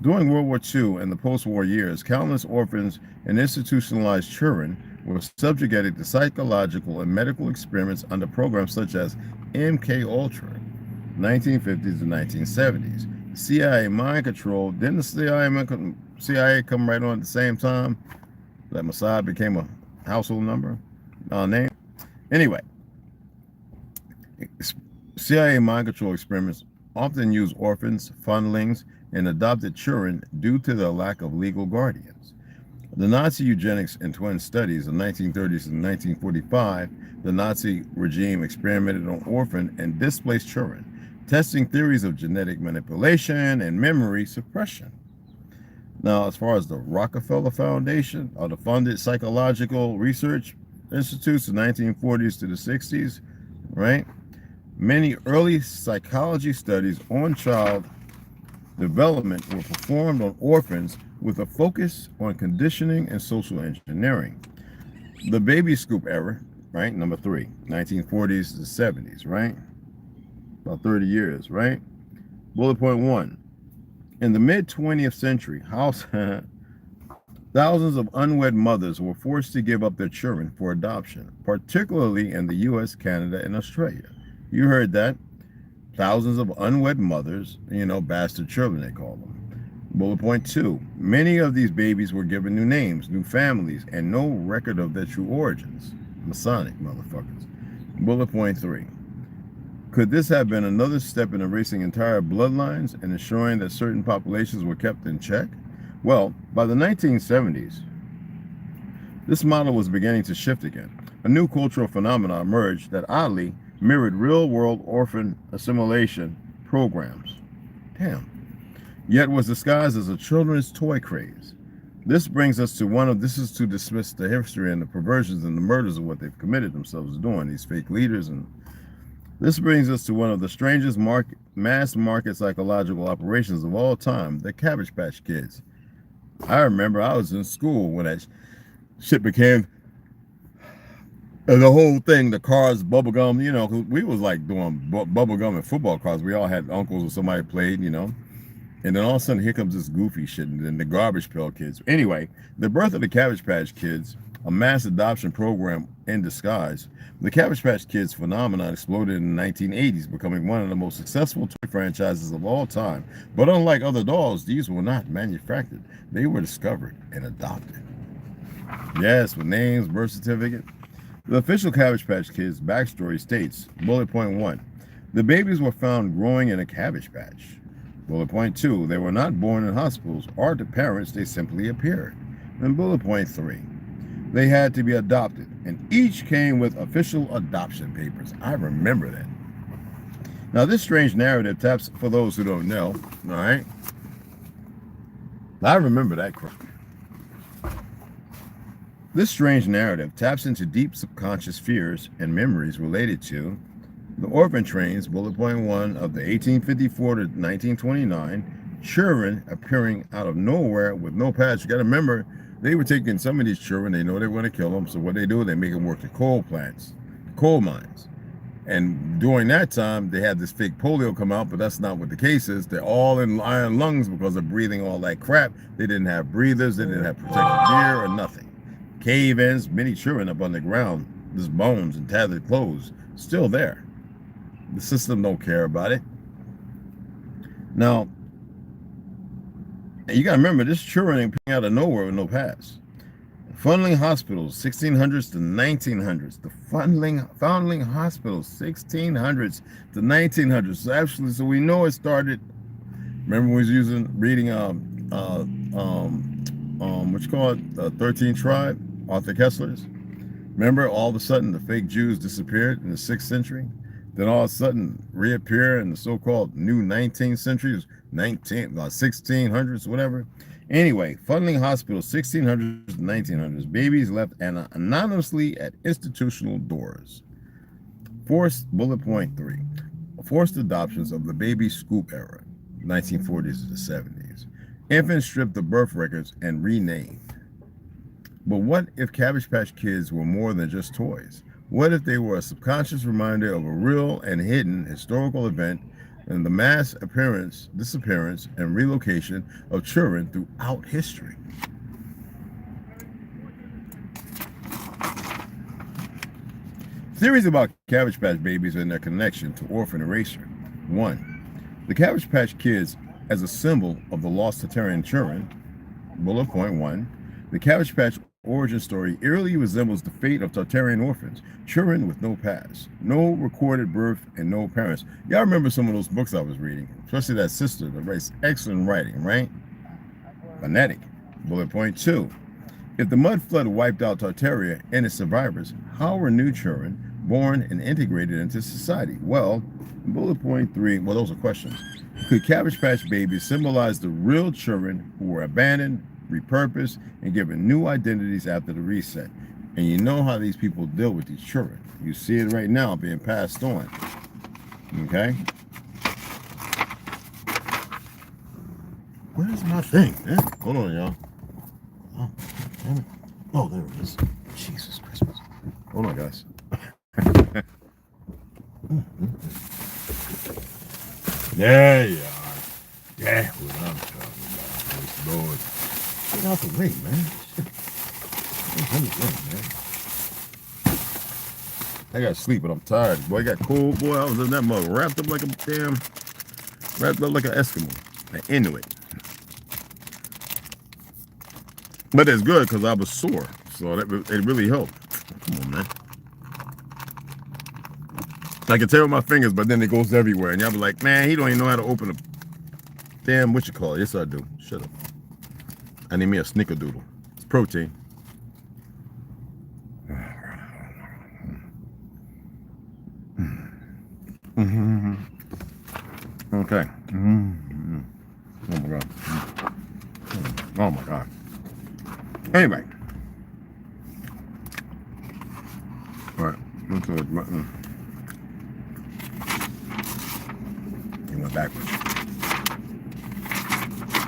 During World War II and the post-war years, countless orphans and institutionalized children were subjugated to psychological and medical experiments under programs such as MK Ultra, 1950s and 1970s. CIA mind control. Didn't the CIA come right on at the same time that Mossad became a household name? Anyway, CIA mind control experiments often use orphans, fundlings, and adopted children due to the lack of legal guardians. The Nazi eugenics and twin studies of 1930s and 1945, the Nazi regime experimented on orphan and displaced children, testing theories of genetic manipulation and memory suppression. Now, as far as the Rockefeller Foundation, or the funded psychological research institutes of the 1940s to the 60s, right? Many early psychology studies on child development were performed on orphans with a focus on conditioning and social engineering. The baby scoop era, right? Number 3, 1940s to the 70s, right? About 30 years, right? Bullet point 1. In the mid-20th century, thousands of unwed mothers were forced to give up their children for adoption, particularly in the U.S., Canada, and Australia. You heard that. thousands of unwed mothers, bastard children they call them. Bullet point 2, many of these babies were given new names, new families, and no record of their true origins. Masonic motherfuckers. Bullet point 3, could this have been another step in erasing entire bloodlines and ensuring that certain populations were kept in check? Well, by the 1970s, this model was beginning to shift again. A new cultural phenomenon emerged that oddly mirrored real-world orphan assimilation programs. Damn. Yet was disguised as a children's toy craze. This brings us to this is to dismiss the history and the perversions and the murders of what they've committed themselves doing, these fake leaders. And this brings us to one of the strangest mass market psychological operations of all time, the Cabbage Patch Kids. I remember I was in school when that shit became the whole thing, the cars, bubblegum, we was like doing bubblegum and football cars. We all had uncles or somebody played, and then all of a sudden here comes this goofy shit, and then the Garbage Pail Kids. Anyway, the birth of the Cabbage Patch Kids, a mass adoption program in disguise. The Cabbage Patch Kids phenomenon exploded in the 1980s, becoming one of the most successful toy franchises of all time. But unlike other dolls, these were not manufactured. They were discovered and adopted. Yes, with names, birth certificate. The official Cabbage Patch Kids backstory states, bullet point 1, the babies were found growing in a cabbage patch. Bullet point 2, they were not born in hospitals or to parents, they simply appeared. And bullet point 3, they had to be adopted, and each came with official adoption papers. I remember that. Now, this strange narrative taps, for those who don't know, all right? I remember that crap. This strange narrative taps into deep subconscious fears and memories related to the orphan trains, bullet point 1, of the 1854 to 1929, children appearing out of nowhere with no past. You got to remember, they were taking some of these children, they know they want to kill them, so what they do, they make them work the coal plants, coal mines. And during that time, they had this fake polio come out, but that's not what the case is. They're all in iron lungs because of breathing all that crap. They didn't have breathers, they didn't have protective gear or nothing. Cave-ins, many children up on the ground, just bones and tattered clothes, still there. The system don't care about it. Now, you got to remember, this children ain't coming out of nowhere with no pass. Foundling hospitals, 1600s to 1900s. The foundling hospitals, 1600s to 1900s. So actually, so we know it started. Remember, we was reading what you call it, the 13th Tribe, Arthur Kessler's. Remember, all of a sudden, the fake Jews disappeared in the 6th century. Then all of a sudden reappear in the so-called new 19th century, 1600s, whatever. Anyway, funding hospitals, 1600s to 1900s. Babies left anonymously at institutional doors. Bullet point 3. Forced adoptions of the baby scoop era, 1940s to the 70s. Infants stripped of birth records and renamed. But what if Cabbage Patch Kids were more than just toys? What if they were a subconscious reminder of a real and hidden historical event and the mass disappearance, and relocation of children throughout history? Theories about Cabbage Patch babies and their connection to orphan erasure. 1. The Cabbage Patch Kids as a symbol of the lost Tartarian children. Bullet point 1. The Cabbage Patch origin story eerily resembles the fate of Tartarian orphans, children with no past, no recorded birth, and no parents. Y'all remember some of those books I was reading, especially that sister that writes excellent writing, right? Phonetic. Bullet point 2. If the mud flood wiped out Tartaria and its survivors, how were new children born and integrated into society? Well, bullet point 3, well, those are questions. Could Cabbage Patch babies symbolize the real children who were abandoned, repurposed, and given new identities after the reset? And you know how these people deal with these children. You see it right now being passed on. Okay? Where's my thing? Hold on, y'all. Oh, damn it. Oh, there it is. Jesus Christmas. Hold on, guys. There you are. That's what I'm talking about. Praise the Lord. Get out the way, man. Shit. Man. I got sleep, but I'm tired. Boy, I got cold. Boy, I was in that mug, wrapped up like an Eskimo, an Inuit. But it's good because I was sore, so it really helped. Come on, man. I can tell with my fingers, but then it goes everywhere, and y'all be like, man, he don't even know how to open a damn what you call it. Yes, I do. Shut up. I need me a snickerdoodle. It's protein. Okay. Oh my god. Oh my god. Anyway. All right. He went backwards.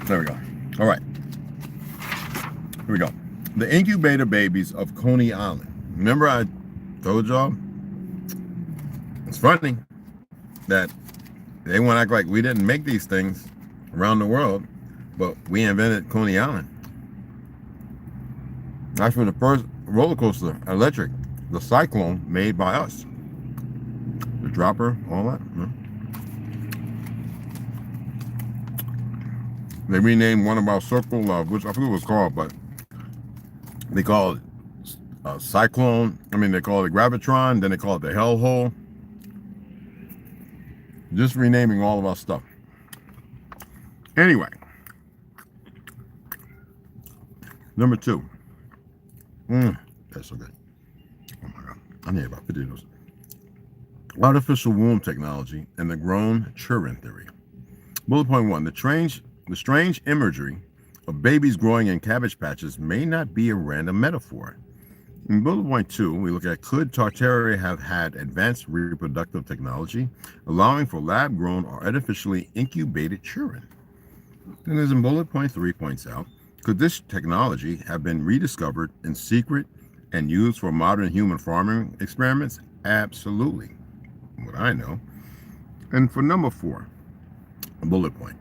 There we go. All right. Here we go. The incubator babies of Coney Island. Remember I told y'all? It's funny that they want to act like we didn't make these things around the world, but we invented Coney Island. Actually, the first roller coaster, electric, the Cyclone, made by us. The dropper, all that. They renamed one of our circle, which I forget what it was called, but they call it Cyclone. I mean, they call it Gravitron, then they call it the Hellhole. Just renaming all of our stuff. Anyway, number 2. That's so good. Oh my god, I need about 50 of those. Artificial womb technology and the grown children theory. Bullet point 1: the strange imagery of babies growing in cabbage patches may not be a random metaphor. In bullet point 2, we look at, could Tartaria have had advanced reproductive technology, allowing for lab-grown or artificially incubated children? And as in bullet point 3 points out, could this technology have been rediscovered in secret and used for modern human farming experiments? Absolutely. What I know. And for number 4, bullet point.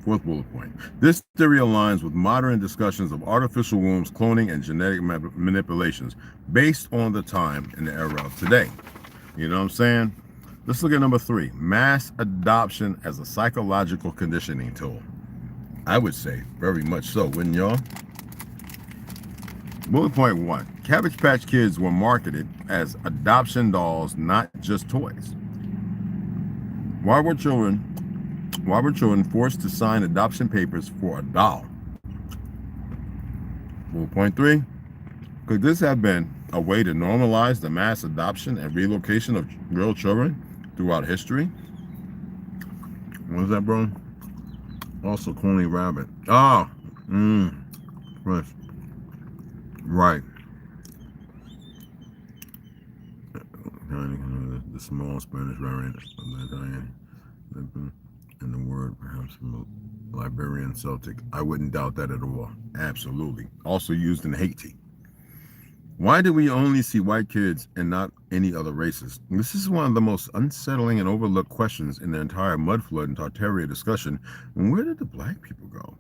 4th bullet point. This theory aligns with modern discussions of artificial wombs, cloning, and genetic manipulations based on the time and the era of today. You know what I'm saying? Let's look at number 3. Mass adoption as a psychological conditioning tool. I would say very much so, wouldn't y'all? Bullet point 1. Cabbage Patch Kids were marketed as adoption dolls, not just toys. Why were children forced to sign adoption papers for a doll? Bullet point 3. Could this have been a way to normalize the mass adoption and relocation of real children throughout history? What was that, bro? Also, Coney Rabbit. Fresh. Right. The small Spanish variant of the Italian. And the word perhaps from a Liberian Celtic. I wouldn't doubt that at all. Absolutely. Also used in Haiti. Why do we only see white kids and not any other races? This is one of the most unsettling and overlooked questions in the entire mud flood and Tartaria discussion. And where did the black people go?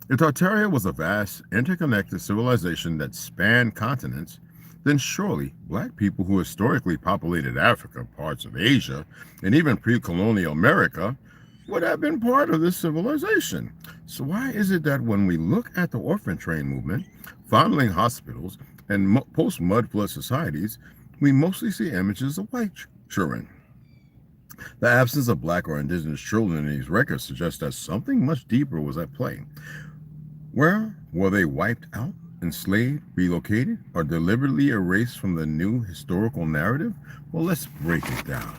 If Tartaria was a vast, interconnected civilization that spanned continents, then surely black people who historically populated Africa, parts of Asia, and even pre-colonial America would have been part of this civilization. So why is it that when we look at the orphan train movement, foundling hospitals, and post-mud flood societies, we mostly see images of white children? The absence of black or indigenous children in these records suggests that something much deeper was at play. Where were they wiped out, enslaved, relocated, or deliberately erased from the new historical narrative? Well, let's break it down.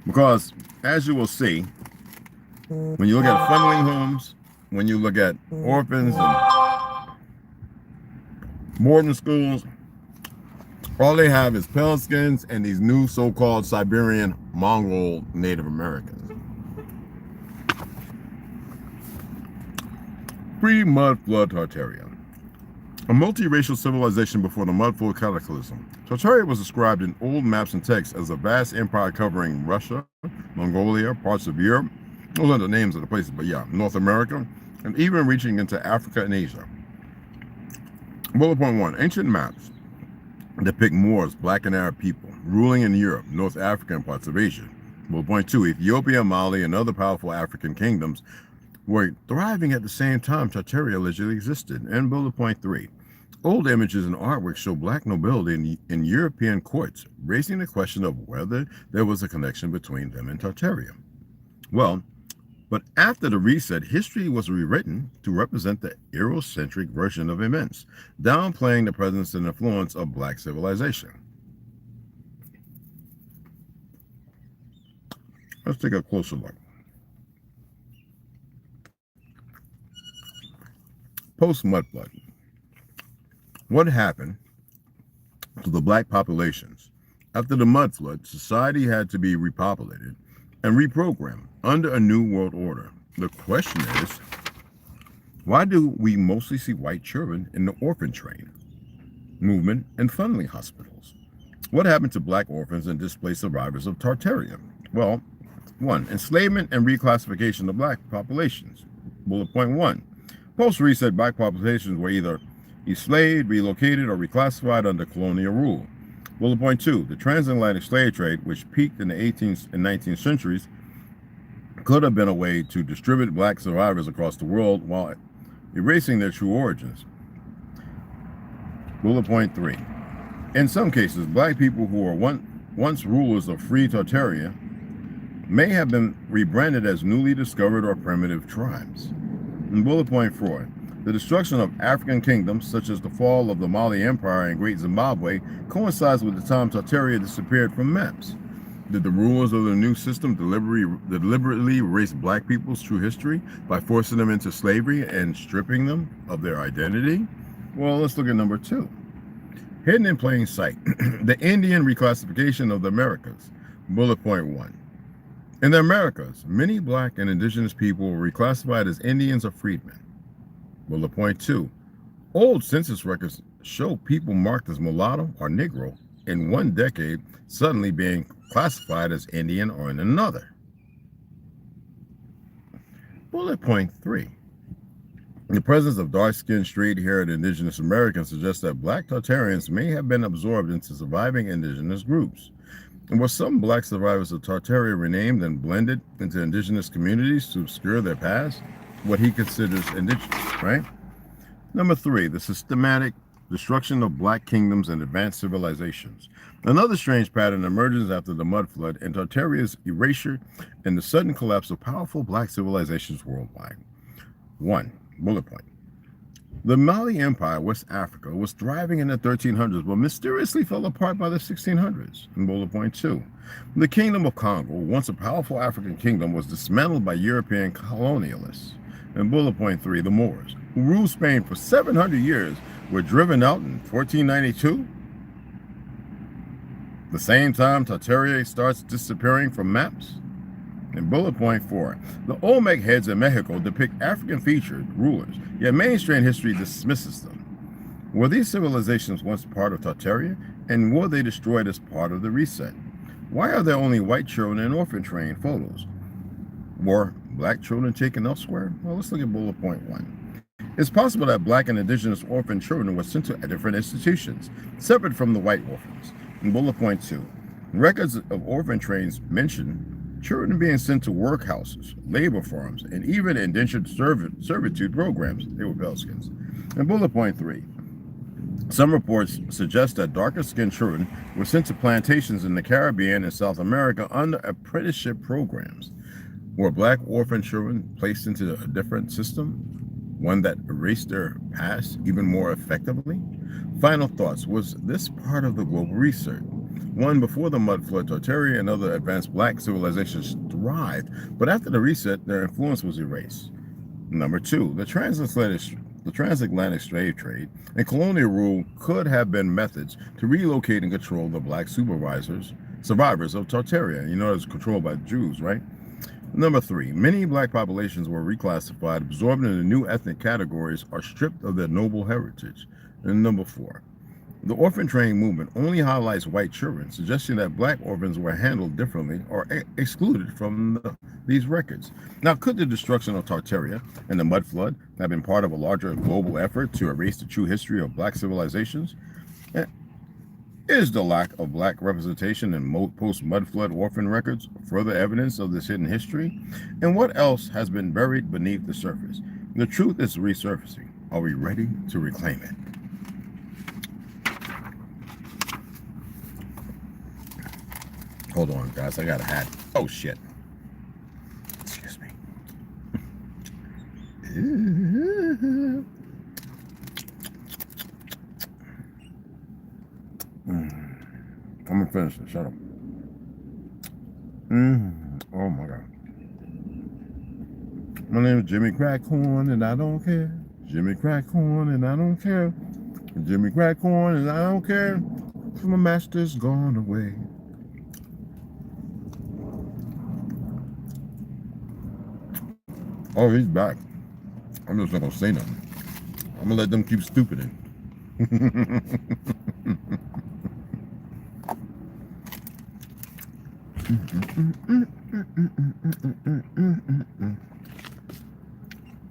Because, as you will see, when you look at funneling homes, when you look at orphans and boarding schools, all they have is pale skins and these new so-called Siberian Mongol Native Americans. Pre-mud flood Tartaria. A multiracial civilization before the mud flood cataclysm. Tartaria was described in old maps and texts as a vast empire covering Russia, Mongolia, parts of Europe. Those are the names of the places, but yeah, North America, and even reaching into Africa and Asia. Bullet point 1. Ancient maps depict Moors, black and Arab people, ruling in Europe, North Africa, and parts of Asia. Bullet point 2. Ethiopia, Mali, and other powerful African kingdoms were thriving at the same time Tartaria allegedly existed. And bullet point 3. Old images and artwork show black nobility in European courts, raising the question of whether there was a connection between them and Tartaria. Well, but after the reset, history was rewritten to represent the Eurocentric version of events, downplaying the presence and influence of black civilization. Let's take a closer look. Post-mudflood. What happened to the black populations? After the mudflood, society had to be repopulated and reprogrammed under a new world order. The question is, why do we mostly see white children in the orphan train movement and funding hospitals? What happened to black orphans and displaced survivors of Tartaria? Well, 1. Enslavement and reclassification of black populations. Bullet point 1. Post-reset, black populations were either enslaved, relocated, or reclassified under colonial rule. Bullet point 2. The transatlantic slave trade, which peaked in the 18th and 19th centuries, could have been a way to distribute black survivors across the world while erasing their true origins. Bullet point 3. In some cases, black people who were once rulers of free Tartaria may have been rebranded as newly discovered or primitive tribes. And bullet point 4. The destruction of African kingdoms, such as the fall of the Mali Empire and Great Zimbabwe, coincides with the time Tartaria disappeared from maps. Did the rulers of the new system deliberately erase black people's true history by forcing them into slavery and stripping them of their identity? Well, let's look at number 2. Hidden in plain sight, the Indian reclassification of the Americas. Bullet point 1. In the Americas, many black and indigenous people were reclassified as Indians or freedmen. Bullet point 2. Old census records show people marked as mulatto or Negro in one decade suddenly being classified as Indian or in another. Bullet point 3. The presence of dark-skinned, straight-haired indigenous Americans suggests that black Tartarians may have been absorbed into surviving indigenous groups. And were some black survivors of Tartaria renamed and blended into indigenous communities to obscure their past, what he considers indigenous, right? Number 3, the systematic destruction of black kingdoms and advanced civilizations. Another strange pattern emerges after the mudflood and Tartaria's erasure and the sudden collapse of powerful black civilizations worldwide. 1. Bullet point. The Mali Empire, West Africa, was thriving in the 1300s, but mysteriously fell apart by the 1600s. And bullet point 2. The Kingdom of Congo, once a powerful African kingdom, was dismantled by European colonialists. And bullet point 3. The Moors, who ruled Spain for 700 years, were driven out in 1492. The same time Tartaria starts disappearing from maps. And bullet point 4. The Olmec heads in Mexico depict African-featured rulers, yet mainstream history dismisses them. Were these civilizations once part of Tartaria, and were they destroyed as part of the reset? Why are there only white children in orphan train photos? Were black children taken elsewhere? Well, let's look at bullet point 1. It's possible that black and indigenous orphan children were sent to different institutions, separate from the white orphans. And bullet point 2. Records of orphan trains mention children being sent to workhouses, labor farms, and even indentured servitude programs. They were pale-skins. And bullet point 3. Some reports suggest that darker-skinned children were sent to plantations in the Caribbean and South America under apprenticeship programs. Were black orphan children placed into a different system, one that erased their past even more effectively? Final thoughts. Was this part of the global research? 1. Before the mudflood, Tartaria and other advanced black civilizations thrived, but after the reset, their influence was erased. Number 2. The transatlantic slave trade and colonial rule could have been methods to relocate and control the black survivors of Tartaria. You know, it was controlled by Jews, right? Number 3. Many black populations were reclassified, absorbed into new ethnic categories, or stripped of their noble heritage. And number 4. The orphan train movement only highlights white children, suggesting that black orphans were handled differently or excluded from these records. Now, could the destruction of Tartaria and the mud flood have been part of a larger global effort to erase the true history of black civilizations? Is the lack of black representation in post-mud flood orphan records further evidence of this hidden history? And what else has been buried beneath the surface? The truth is resurfacing. Are we ready to reclaim it? Hold on, guys. I got a hat. Oh, shit. Excuse me. I'm gonna finish it. Shut up. Oh my God. My name is Jimmy Crackhorn, and I don't care. Jimmy Crackhorn, and I don't care. Jimmy Crackhorn, and I don't care. For my master's gone away. Oh, he's back. I'm just not gonna say nothing. I'm gonna let them keep stupiding.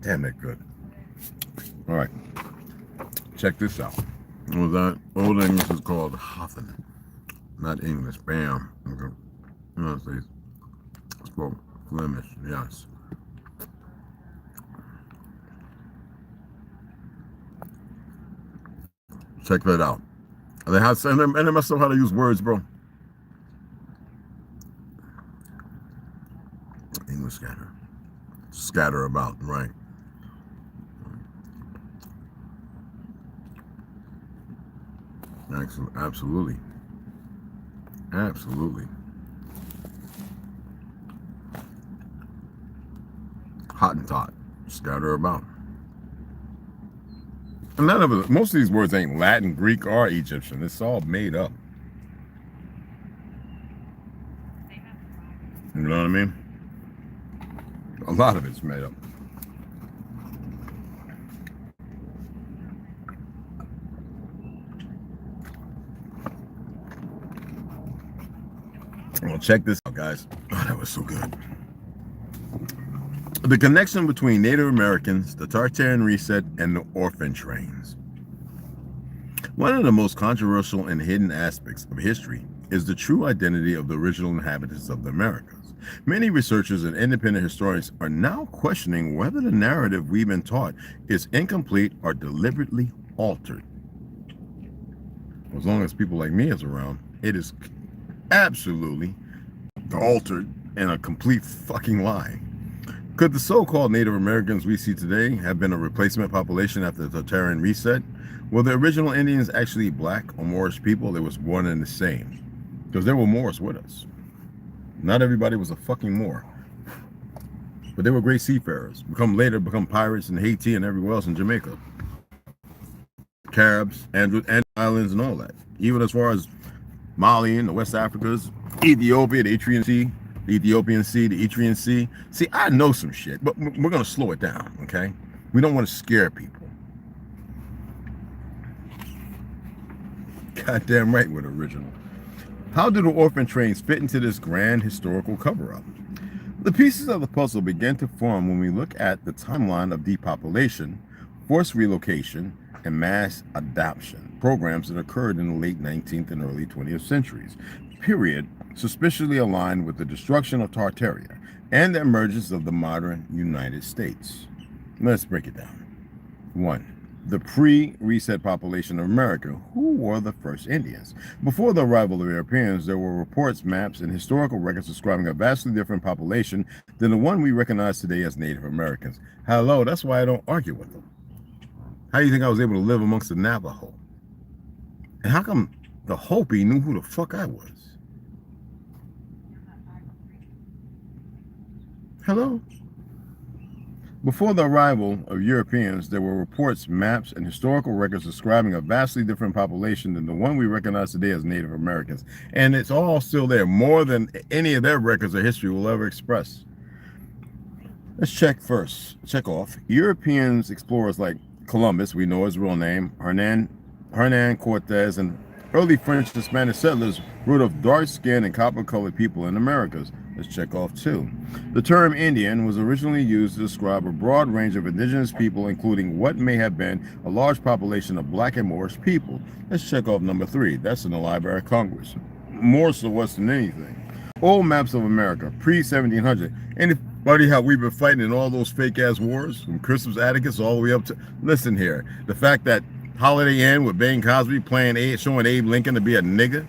Damn, they're good. All right, check this out. What was that? Old English is called Hoffen, not English. Bam. Okay. It's called Flemish. Yes. Check that out. And they must know how to use words, bro. English scatter. Scatter about, right. Absolutely. Absolutely. Hottentot. Scatter about. And none of it, most of these words ain't Latin, Greek, or Egyptian. It's all made up. You know what I mean? A lot of it's made up. Well, check this out, guys. Oh, that was so good. The connection between Native Americans, the Tartarian reset, and the orphan trains. One of the most controversial and hidden aspects of history is the true identity of the original inhabitants of the Americas. Many researchers and independent historians are now questioning whether the narrative we've been taught is incomplete or deliberately altered. As long as people like me is around, it is absolutely altered and a complete fucking lie. Could the so-called Native Americans we see today have been a replacement population after the Tartarian reset? Were the original Indians actually black or Moorish people? It was one and the same. Because there were Moors with us. Not everybody was a fucking Moor. But they were great seafarers. Later become pirates in Haiti and everywhere else in Jamaica. Caribs, and islands and all that. Even as far as Mali and the West Africas, Ethiopia, the Eritrean Sea, the Ethiopian Sea, the Eritrean Sea. See, I know some shit, but we're going to slow it down, okay? We don't want to scare people. Goddamn right we're original. How do the orphan trains fit into this grand historical cover-up? The pieces of the puzzle begin to form when we look at the timeline of depopulation, forced relocation, and mass adoption programs that occurred in the late 19th and early 20th centuries, period, suspiciously aligned with the destruction of Tartaria and the emergence of the modern United States. Let's break it down. 1. The pre-reset population of America. Who were the first Indians? Before the arrival of Europeans, there were reports, maps, and historical records describing a vastly different population than the one we recognize today as Native Americans. Hello, that's why I don't argue with them. How do you think I was able to live amongst the Navajo? And how come the Hopi knew who the fuck I was? Hello? Before the arrival of Europeans, there were reports, maps, and historical records describing a vastly different population than the one we recognize today as Native Americans. And it's all still there, more than any of their records or history will ever express. Let's check off. Europeans, explorers like Columbus, we know his real name, Hernan Hernan Cortez, and early French and Spanish settlers wrote of dark-skinned and copper-colored people in Americas. Let's check off 2. The term Indian was originally used to describe a broad range of indigenous people, including what may have been a large population of black and Moorish people. Let's check off number 3. That's in the Library of Congress. More so what's than anything. Old maps of America, pre-1700. Anybody how we've been fighting in all those fake-ass wars, from Crispus Attucks all the way up to... Listen here, the fact that Holiday Inn with Bing Cosby showing Abe Lincoln to be a nigga.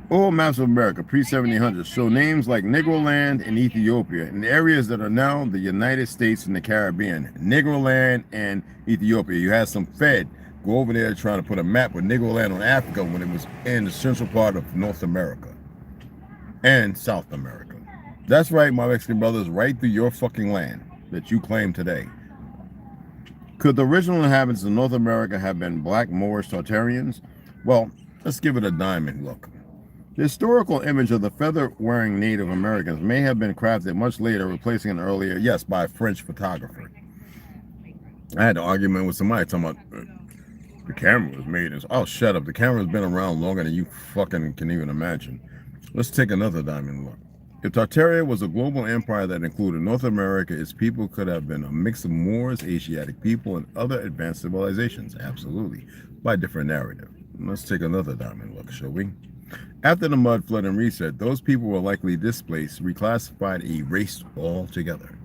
Old maps of America, pre-1700s, show names like Negro Land and Ethiopia in areas that are now the United States and the Caribbean. Negro Land and Ethiopia. You had some Fed go over there trying to put a map with Negro Land on Africa when it was in the central part of North America and South America. That's right, my Mexican brothers, right through your fucking land that you claim today. Could the original inhabitants of North America have been black Moorish Tartarians? Well, let's give it a diamond look. The historical image of the feather-wearing Native Americans may have been crafted much later, replacing an earlier, yes, by a French photographer. I had an argument with somebody talking about the camera was made. Oh, shut up. The camera's been around longer than you fucking can even imagine. Let's take another diamond look. If Tartaria was a global empire that included North America, its people could have been a mix of Moors, Asiatic people, and other advanced civilizations. Absolutely. By different narrative. Let's take another diamond look, shall we? After the mud flood and reset, those people were likely displaced, reclassified, erased altogether.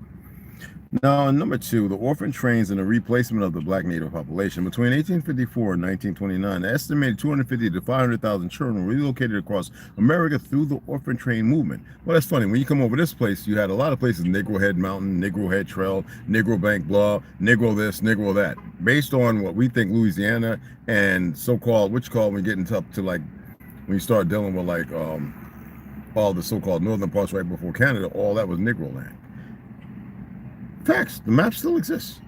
Now, number 2, the orphan trains and the replacement of the black native population. Between 1854 and 1929, an estimated 250 to 500,000 children were relocated across America through the orphan train movement. Well, that's funny. When you come over this place, you had a lot of places: Negro Head Mountain, Negro Head Trail, Negro Bank Blah, Negro this, Negro that. Based on what we think Louisiana and so-called, which call we getting up to, like, when you start dealing with, like, all the so-called northern parts right before Canada, all that was Negro land. Facts. The map still exists.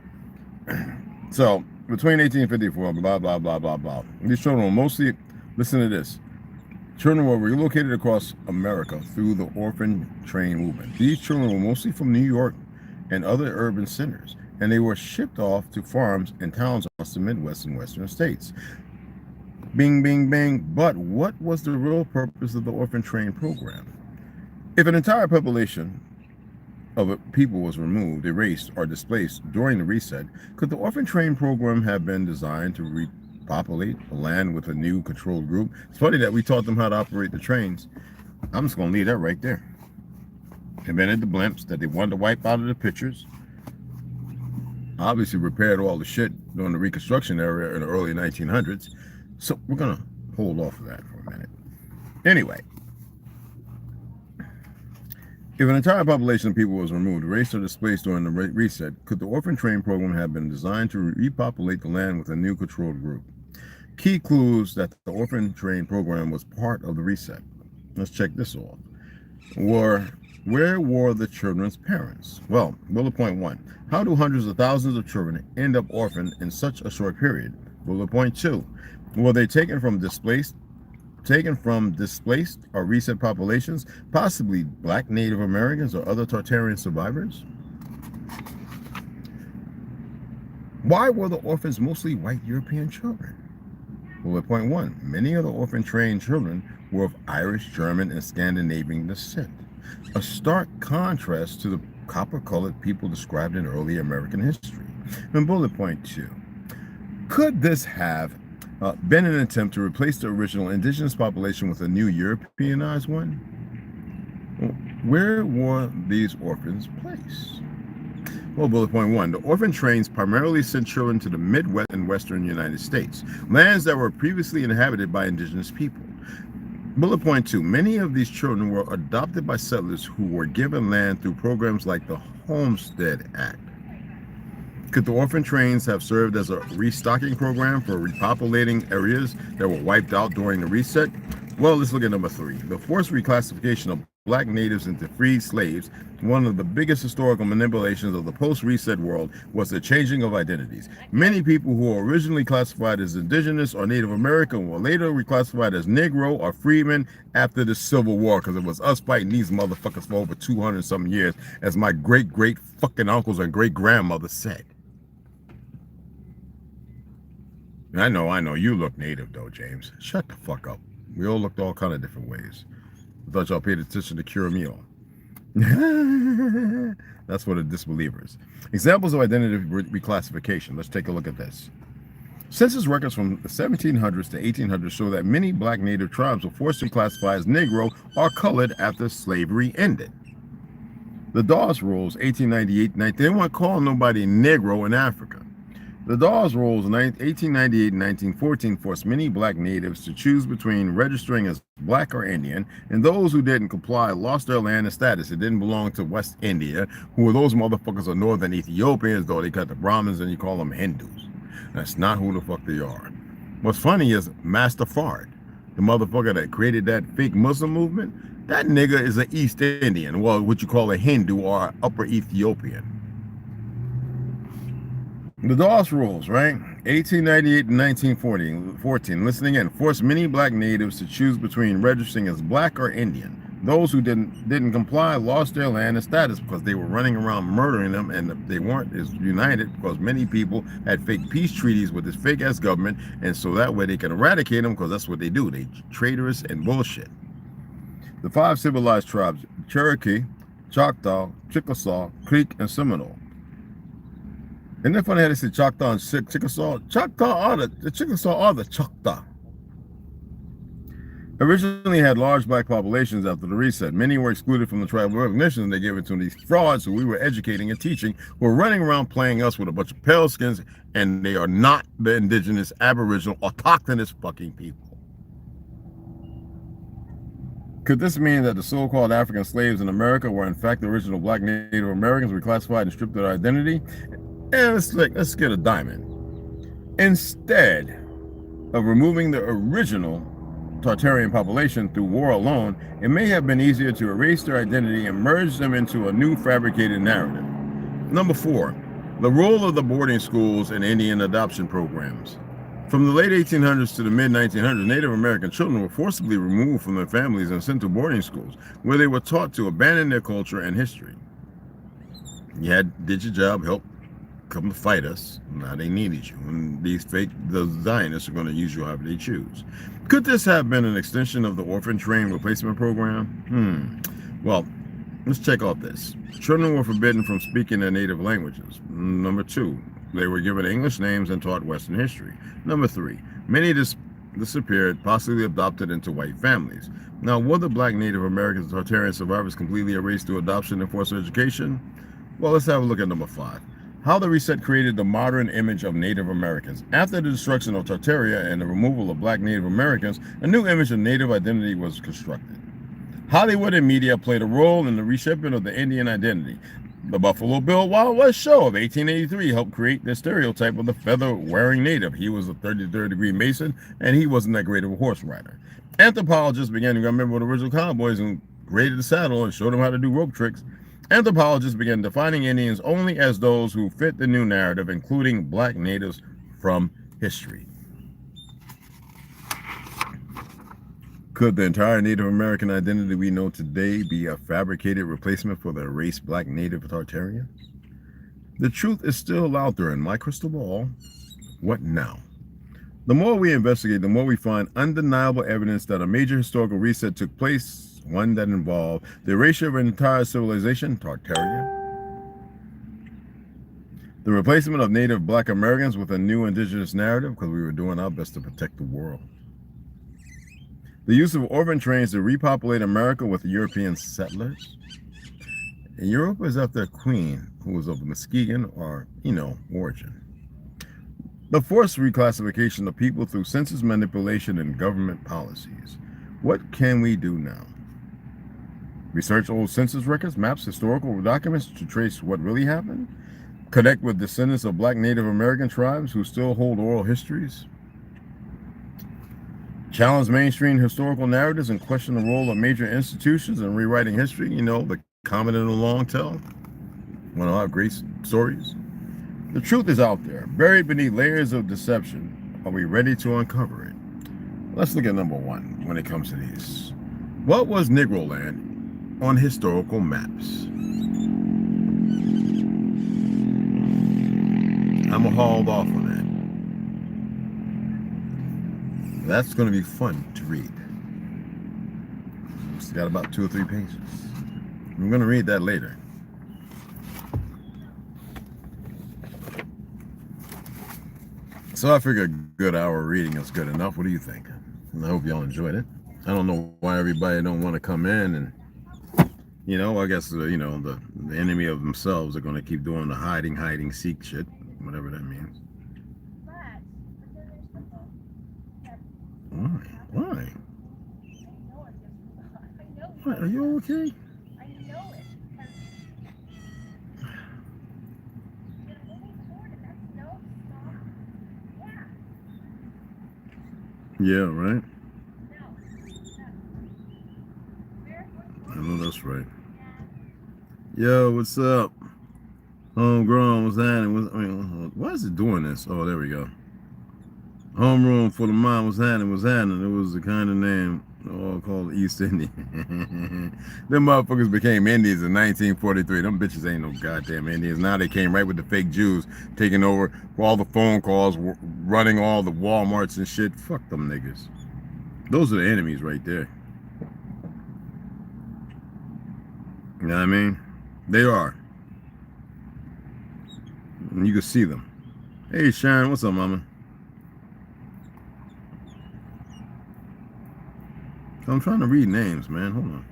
So, between 1854, blah, blah, blah, blah, blah. These children were mostly, listen to this, children were relocated across America through the orphan train movement. These children were mostly from New York and other urban centers, and they were shipped off to farms and towns across the Midwest and Western states. Bing, bing, bing. But what was the real purpose of the orphan train program? If an entire population of people was removed, erased, or displaced during the reset, could the orphan train program have been designed to repopulate the land with a new controlled group? It's funny that we taught them how to operate the trains. I'm just going to leave that right there. Invented the blimps that they wanted to wipe out of the pictures. Obviously repaired all the shit during the Reconstruction era in the early 1900s. So we're going to hold off of that for a minute. Anyway. If an entire population of people was removed, erased, or displaced during the reset, could the orphan train program have been designed to repopulate the land with a new controlled group? Key clues that the orphan train program was part of the reset. Let's check this off. Where were the children's parents? Well, bullet point 1. How do hundreds of thousands of children end up orphaned in such a short period? Bullet point 2. Were they taken from displaced or reset populations, possibly black Native Americans or other Tartarian survivors? Why were the orphans mostly white European children? Bullet point 1. Many of the orphan trained children were of Irish, German, and Scandinavian descent, a stark contrast to the copper-colored people described in early American history. And bullet point 2. Could this have been an attempt to replace the original indigenous population with a new Europeanized one? Where were these orphans placed? Well, bullet point 1. The orphan trains primarily sent children to the Midwest and Western United States, lands that were previously inhabited by indigenous people. Bullet point 2. Many of these children were adopted by settlers who were given land through programs like the Homestead Act. Could the orphan trains have served as a restocking program for repopulating areas that were wiped out during the reset? Well, let's look at number 3. The forced reclassification of black natives into freed slaves. One of the biggest historical manipulations of the post-reset world was the changing of identities. Many people who were originally classified as indigenous or Native American were later reclassified as Negro or freedmen after the Civil War, because it was us fighting these motherfuckers for over 200-something years, as my great-great fucking uncles and great-grandmother said. I know. You look native, though, James. Shut the fuck up. We all looked all kind of different ways. I thought y'all paid attention to cure meal. That's for the disbelievers. Examples of identity reclassification. Let's take a look at this. Census records from the 1700s to 1800s show that many black native tribes were forced to classify as Negro or colored after slavery ended. The Dawes Rules, 1898, they didn't want to call nobody Negro in Africa. The Dawes Rules, 1898 and 1914, forced many black natives to choose between registering as black or Indian, and those who didn't comply lost their land and status. It didn't belong to West India, who were those motherfuckers are northern Ethiopians, though they got the Brahmins and you call them Hindus. That's not who the fuck they are. What's funny is Master Fard, the motherfucker that created that fake Muslim movement, that nigga is an East Indian, well, what you call a Hindu or Upper Ethiopian. The Dawes Rules, right? 1898 and 1914, listening in, forced many black natives to choose between registering as black or Indian. Those who didn't comply lost their land and status because they were running around murdering them, and they weren't as united because many people had fake peace treaties with this fake-ass government, and so that way they can eradicate them because that's what they do. They traitorous and bullshit. The 5 civilized tribes, Cherokee, Choctaw, Chickasaw, Creek, and Seminole. Isn't it funny how they say Choctaw and Chickasaw? Choctaw are the Chickasaw are the Choctaw. Originally had large black populations after the reset. Many were excluded from the tribal recognition, and they gave it to these frauds who we were educating and teaching, who were running around playing us with a bunch of pale skins, and they are not the indigenous, aboriginal, autochthonous fucking people. Could this mean that the so-called African slaves in America were in fact the original black Native Americans reclassified and stripped of their identity? And let's get a diamond. Instead of removing the original Tartarian population through war alone, it may have been easier to erase their identity and merge them into a new fabricated narrative. Number 4, the role of the boarding schools and Indian adoption programs. From the late 1800s to the mid-1900s, Native American children were forcibly removed from their families and sent to boarding schools, where they were taught to abandon their culture and history. You did your job, help come to fight us. Now they needed you, and the Zionists are going to use you however they choose. Could this have been an extension of the orphan train replacement program? Well, let's check out this. Children were forbidden from speaking their native languages. Number 2, they were given English names and taught Western history. Number 3, many disappeared, possibly adopted into white families. Now, were the black Native Americans and Tartarian survivors completely erased through adoption and forced education? Well, let's have a look at number 5. How the reset created the modern image of Native Americans. After the destruction of Tartaria and the removal of black Native Americans, a new image of Native identity was constructed. Hollywood and media played a role in the reshaping of the Indian identity. The Buffalo Bill Wild West show of 1883 helped create the stereotype of the feather-wearing Native. He was a 33rd degree Mason, and he wasn't that great of a horse rider. Anthropologists began to remember the original cowboys and graded the saddle and showed them how to do rope tricks. Anthropologists began defining Indians only as those who fit the new narrative, including black natives from history. Could the entire Native American identity we know today be a fabricated replacement for the erased black Native Tartarian? The truth is still out there in my crystal ball. What now? The more we investigate, the more we find undeniable evidence that a major historical reset took place, one that involved the erasure of an entire civilization, Tartaria, the replacement of Native Black Americans with a new indigenous narrative, because we were doing our best to protect the world, the use of orphan trains to repopulate America with European settlers. And Europe is after a queen who was of Muskegon or, origin. The forced reclassification of people through census manipulation and government policies. What can we do now? Research old census records, maps, historical documents to trace what really happened? Connect with descendants of black Native American tribes who still hold oral histories? Challenge mainstream historical narratives and question the role of major institutions in rewriting history? The common and the long tell? One of our great stories? The truth is out there, buried beneath layers of deception. Are we ready to uncover it? Let's look at number 1 when it comes to these. What was Negro land on historical maps? I'm hauled off on That's going to be fun to read. It's got about 2 or 3 pages. I'm going to read that later. So I figure a good hour reading is good enough. What do you think? And I hope y'all enjoyed it. I don't know why everybody don't want to come in and, you know, I guess, you know, the enemy of themselves are going to keep doing the hiding, seek shit, whatever that means. Why? What, are you okay? I know it. Yeah, right? I know that's right. Yo, what's up? Homegrown, what's happening? Why is it doing this? Oh, there we go. Homeroom for the mind, what's happening? It was the kind of name called East Indian. Them motherfuckers became Indians in 1943. Them bitches ain't no goddamn Indians. Now they came right with the fake Jews, taking over all the phone calls, running all the Walmarts and shit. Fuck them niggas. Those are the enemies right there. You know what I mean? They are. And you can see them. Hey, Sharon, what's up, mama? I'm trying to read names, man. Hold on.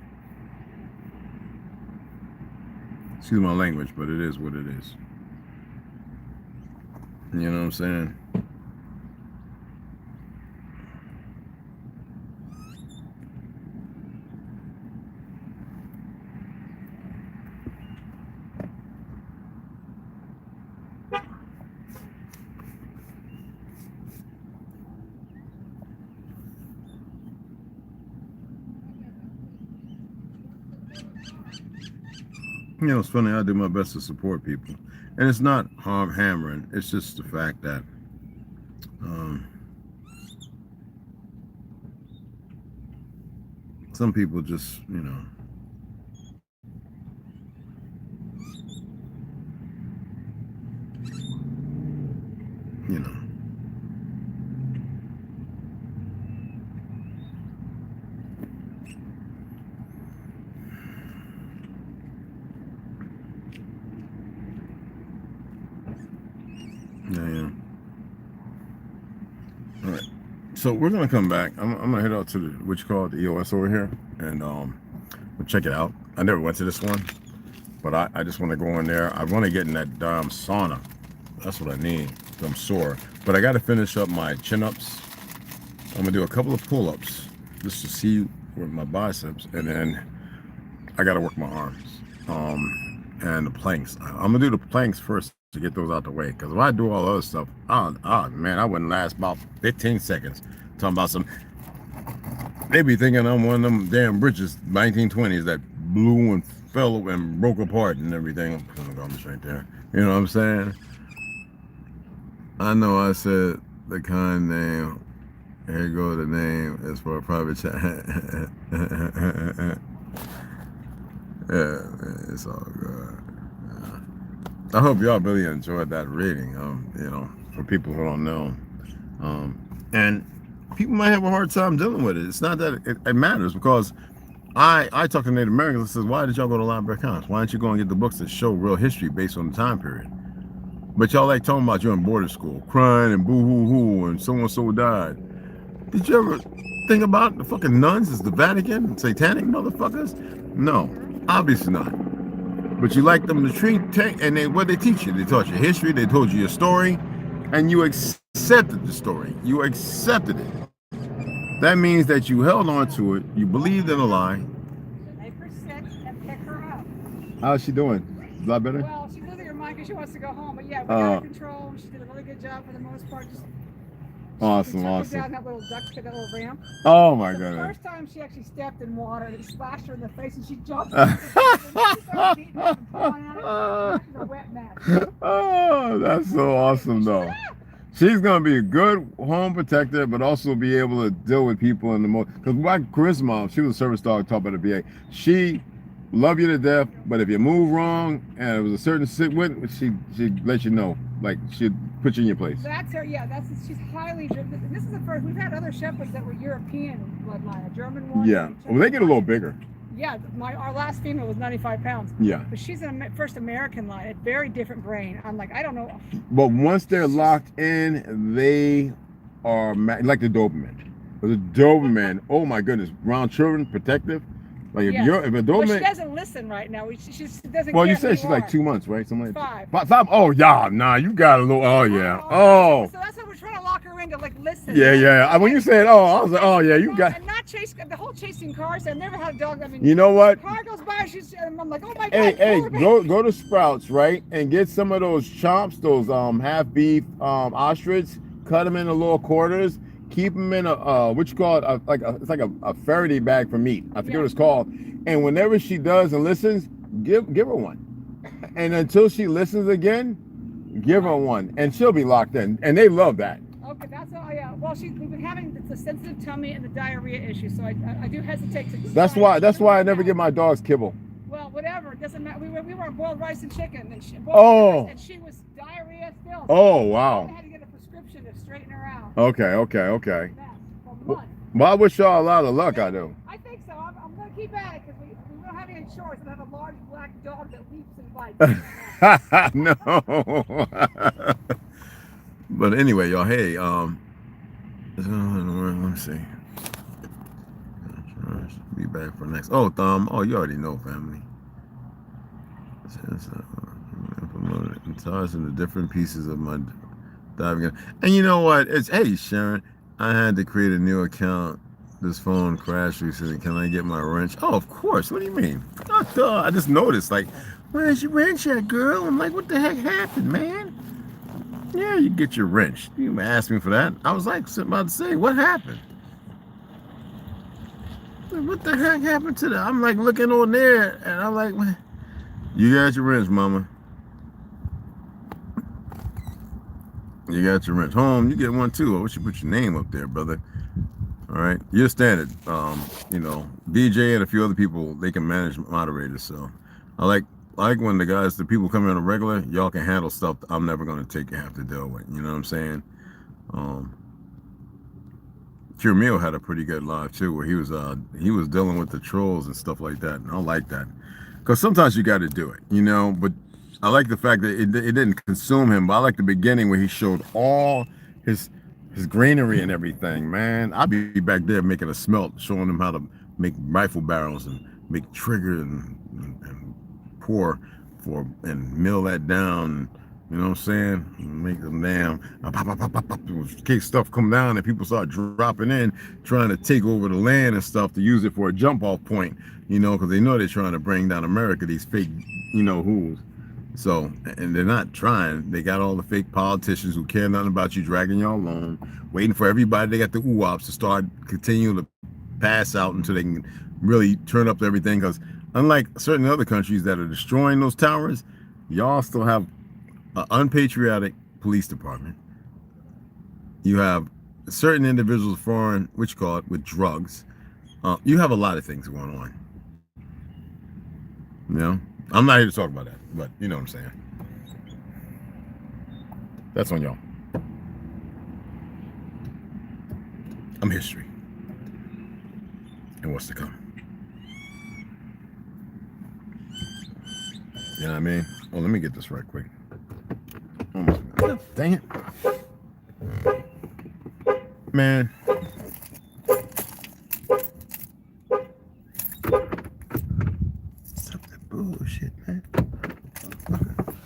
Excuse my language, but it is what it is. You know what I'm saying? You know, it's funny, I do my best to support people. And it's not hammering, it's just the fact that some people just, you know, yeah. All right. So we're gonna come back. I'm gonna head out to the what you call it, the EOS over here, and we'll check it out. I never went to this one, but I just want to go in there. I want to get in that damn sauna. That's what I need. I'm sore, but I got to finish up my chin-ups. I'm gonna do a couple of pull-ups just to see with my biceps, and then I got to work my arms and the planks. I'm gonna do the planks first to get those out the way, because if I do all the other stuff, oh man, I wouldn't last about 15 seconds talking about some. They be thinking I'm one of them damn bridges 1920s that blew and fell and broke apart and everything. I'm right there. You know what I'm saying? I know I said the kind name. Here go the name. It's for a private chat. Yeah, man, it's all good. I hope y'all really enjoyed that reading. You know, for people who don't know, and people might have a hard time dealing with it. It's not that it matters, because I talk to Native Americans and says, why did y'all go to Library of Congress? Why don't you go and get the books that show real history based on the time period? But y'all like talking about you're in boarding school, crying and boo-hoo-hoo and so-and-so died. Did you ever think about the fucking nuns as the Vatican? Satanic motherfuckers? No, obviously not. But you like them to treat, and what they teach you? They taught you history, they told you your story, and you accepted the story. You accepted it. That means that you held on to it, you believed in a lie. Make her sick and pick her up. How's she doing? A lot better? Well, she's losing her mind because she wants to go home, but yeah, we got control. She did a really good job for the most part. Just Awesome. down that little duck to that little ramp. Oh my The goodness. first time she actually stepped in water, and it splashed her in the face, and she jumped. Oh, that's so awesome though. She's gonna be a good home protector, but also be able to deal with people in the most. Because my Charisma, she was a service dog taught by the VA. She love you to death, but if you move wrong and it was a certain sit with, she'd let you know. Like she'd put you in your place. That's her. Yeah, she's highly driven. This is the first. We've had other shepherds that were European bloodline, a German one. Yeah. Well, they get a little bigger. Yeah, our last female was 95 pounds. Yeah. But she's a first American line, a very different brain. I'm like, I don't know. But once they're locked in, they are like the Doberman. The Doberman, oh my goodness, around children, protective. Like if you're if a Doberman. Well, she doesn't listen right now. She doesn't. Well, care you said she's like 2 months, right? Something like 5. 5. Oh yeah, nah, you got a little. Oh yeah. Oh. So that's why we're trying to lock her in to like listen. Yeah. When you said, oh, I was like, oh yeah, you got. And not chase the whole chasing cars. I've never had a dog. I mean, you know what? Car goes by, I'm like, oh my god. Hey, go to Sprouts, right, and get some of those chops, those half beef ostrich. Cut them into little quarters. Keep them in a what you call it, it's like a Faraday bag for meat. I forget what it's called. And whenever she does and listens, give her one. And until she listens again, give her one, and she'll be locked in. And they love that. Okay, that's all. Yeah. Well, we've been having the sensitive tummy and the diarrhea issue, so I do hesitate to. That's why I never give my dogs kibble. Well, whatever. It doesn't matter. We were on boiled rice and chicken, and she was diarrhea still. So oh wow. I had to get a prescription to straighten her out. Okay. Well, I wish y'all a lot of luck. I do. I think so. I'm going to keep at it because we don't have any insurance. We have a large black dog that leaps and bites. No. But anyway, y'all. Hey, let me see. Be back for next. Oh, you already know, family. Tossing the different pieces of my diving. And you know what? Hey, Sharon. I had to create a new account. This phone crashed recently. Can I get my wrench? Oh, of course. What do you mean? I just noticed, like, where's your wrench at, girl? I'm like, what the heck happened, man? Yeah, you get your wrench. You asked me for that. I was like, about to say, what happened? What the heck happened to that? I'm like looking on there, and I'm like, what? You got your wrench, mama. You got your wrench. Home, you get one too. I wish you put your name up there, brother. All right, you're standard. DJ and a few other people, they can manage moderators. So I like when the people come in on a regular, y'all can handle stuff that I'm never gonna have to deal with. You know what I'm saying? Meal had a pretty good live too, where he was dealing with the trolls and stuff like that, and I like that because sometimes you got to do it, But I like the fact that it didn't consume him, but I like the beginning where he showed all his greenery and everything, man. I'd be back there making a smelt, showing them how to make rifle barrels and make trigger and pour and mill that down. You know what I'm saying? Make them damn in case stuff come down and people start dropping in, trying to take over the land and stuff to use it for a jump off point, because they know they're trying to bring down America, these fake, who's. So, and they're not trying. They got all the fake politicians who care nothing about you, dragging y'all along, waiting for everybody. They got the ooh-ops to start continuing to pass out until they can really turn up everything. Because unlike certain other countries that are destroying those towers, y'all still have an unpatriotic police department. You have certain individuals foreign, which call it, with drugs. You have a lot of things going on. I'm not here to talk about that, but you know what I'm saying. That's on y'all. I'm history. And what's to come. You know what I mean? Oh, let me get this right quick. Dang it. Man. Stop that bullshit, man.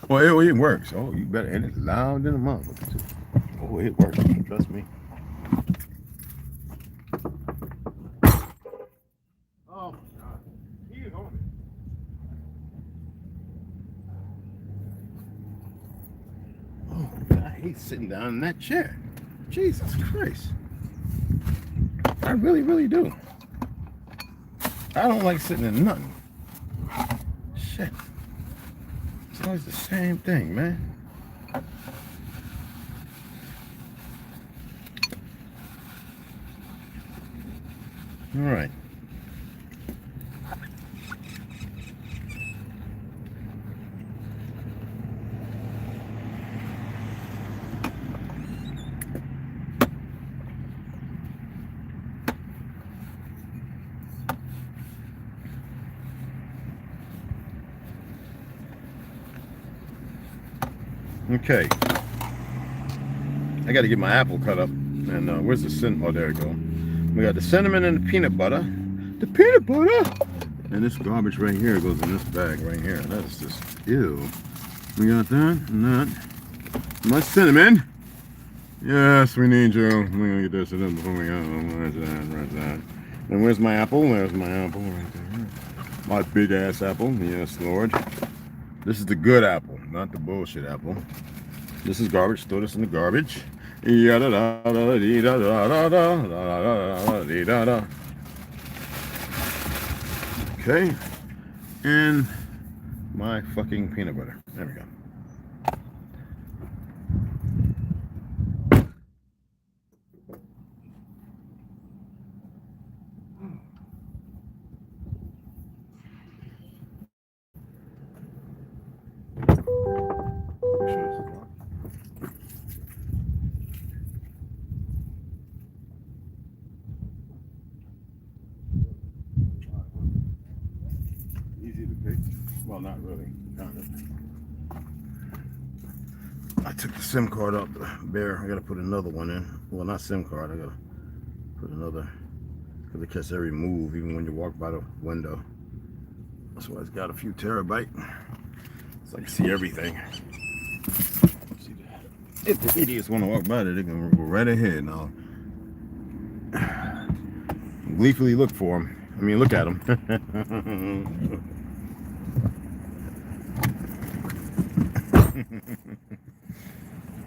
Well, it works. Oh, you better, and it's loud than a motherfucker too. Oh, it works. Trust me. Oh my God. He is on it. Oh, I hate sitting down in that chair. Jesus Christ. I really, really do. I don't like sitting in nothing. Shit. It's always the same thing, man. All right. Okay. I got to get my apple cut up. And where's the cinnamon? Oh, there we go. We got the cinnamon and the peanut butter. The peanut butter! And this garbage right here goes in this bag right here. That is just, ew. We got that and that. My cinnamon. Yes, we need you. We're going to get this in before we go. Where's that? Where's that? And where's my apple? There's my apple right there. My big ass apple. Yes, Lord. This is the good apple, not the bullshit apple. This is garbage. Throw this in the garbage. Okay. And my fucking peanut butter. There we go. Easy to pick. Well, not really. Kind of. I took the SIM card out the bear. I gotta put another one in. Well, not SIM card. I gotta put another because it catches every move, even when you walk by the window. That's why it's got a few terabyte. So I can see everything. If the idiots want to walk by there, they can go right ahead. Now, gleefully look for them. I mean, look at them.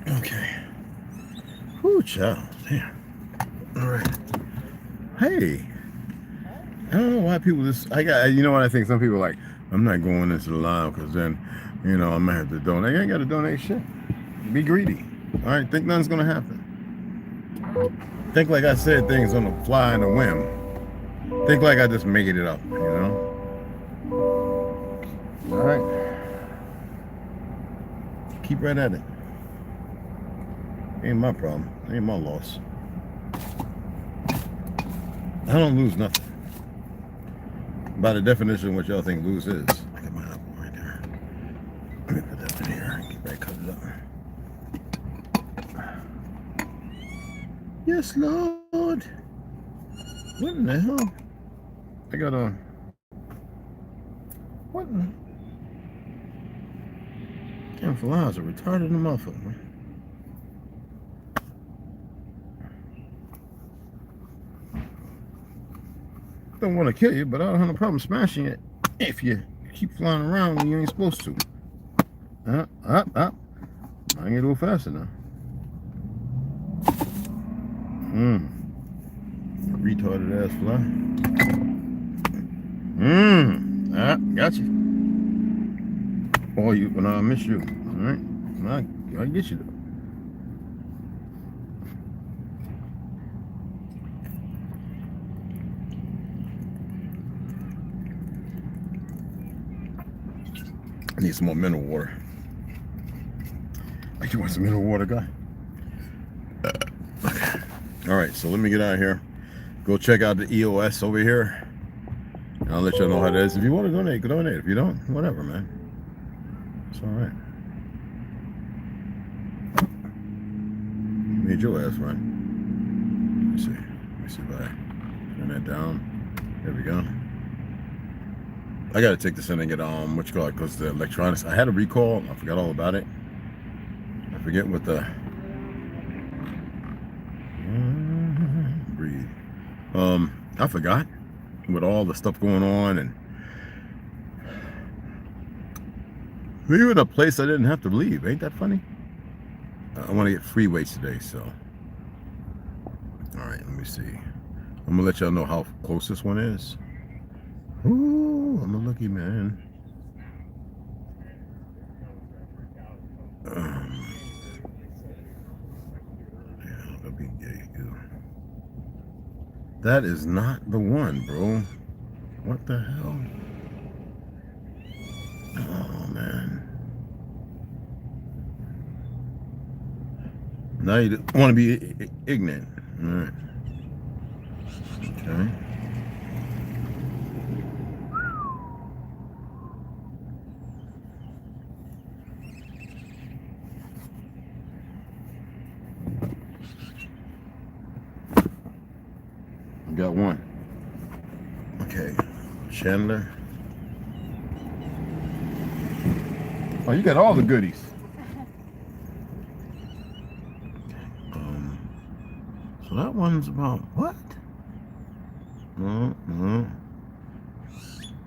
Okay. Whoo, child. Damn. All right. Hey. I don't know why people just. You know what I think? Some people are like, I'm not going into the line because then, you know, I might have to donate. I ain't got to donate shit. Be greedy. All right. Think nothing's going to happen. Think like I said things on the fly and a whim. Think like I just made it up, you know? All right. Keep right at it. Ain't my problem. Ain't my loss. I don't lose nothing. By the definition of what y'all think lose is. I got my apple right there. Let me put that in here. Get ready to cut it up. Yes, Lord. What in the hell? I got a. What in the. Damn flies are retarded in the motherfucker, man. Don't want to kill you, but I don't have no problem smashing it if you keep flying around when you ain't supposed to. Up. I can get a little faster now. Retarded ass fly. Got you. Oh, you, but I miss you. All right, I get you though. I need some more mineral water. You want some mineral water, guy? Okay. All right, so let me get out of here. Go check out the EOS over here. And I'll let y'all know how that is. If you want to donate, go donate. If you don't, whatever, man. It's all right. You made your ass right. Let me see. Let me see if I turn that down. There we go. I gotta take this in and get what you call it, because the electronics. I had a recall. I forgot all about it. I forget what the breathe. I forgot with all the stuff going on and leaving a place I didn't have to leave. Ain't that funny? I want to get free weights today, so. All right, let me see. I'm gonna let y'all know how close this one is. Ooh, I'm a lucky man. Yeah, that'll be gay. That is not the one, bro. What the hell? Oh, man. Now you want to be ignorant. All right. Okay. Chandler. Oh, you got all the goodies. So that one's about what?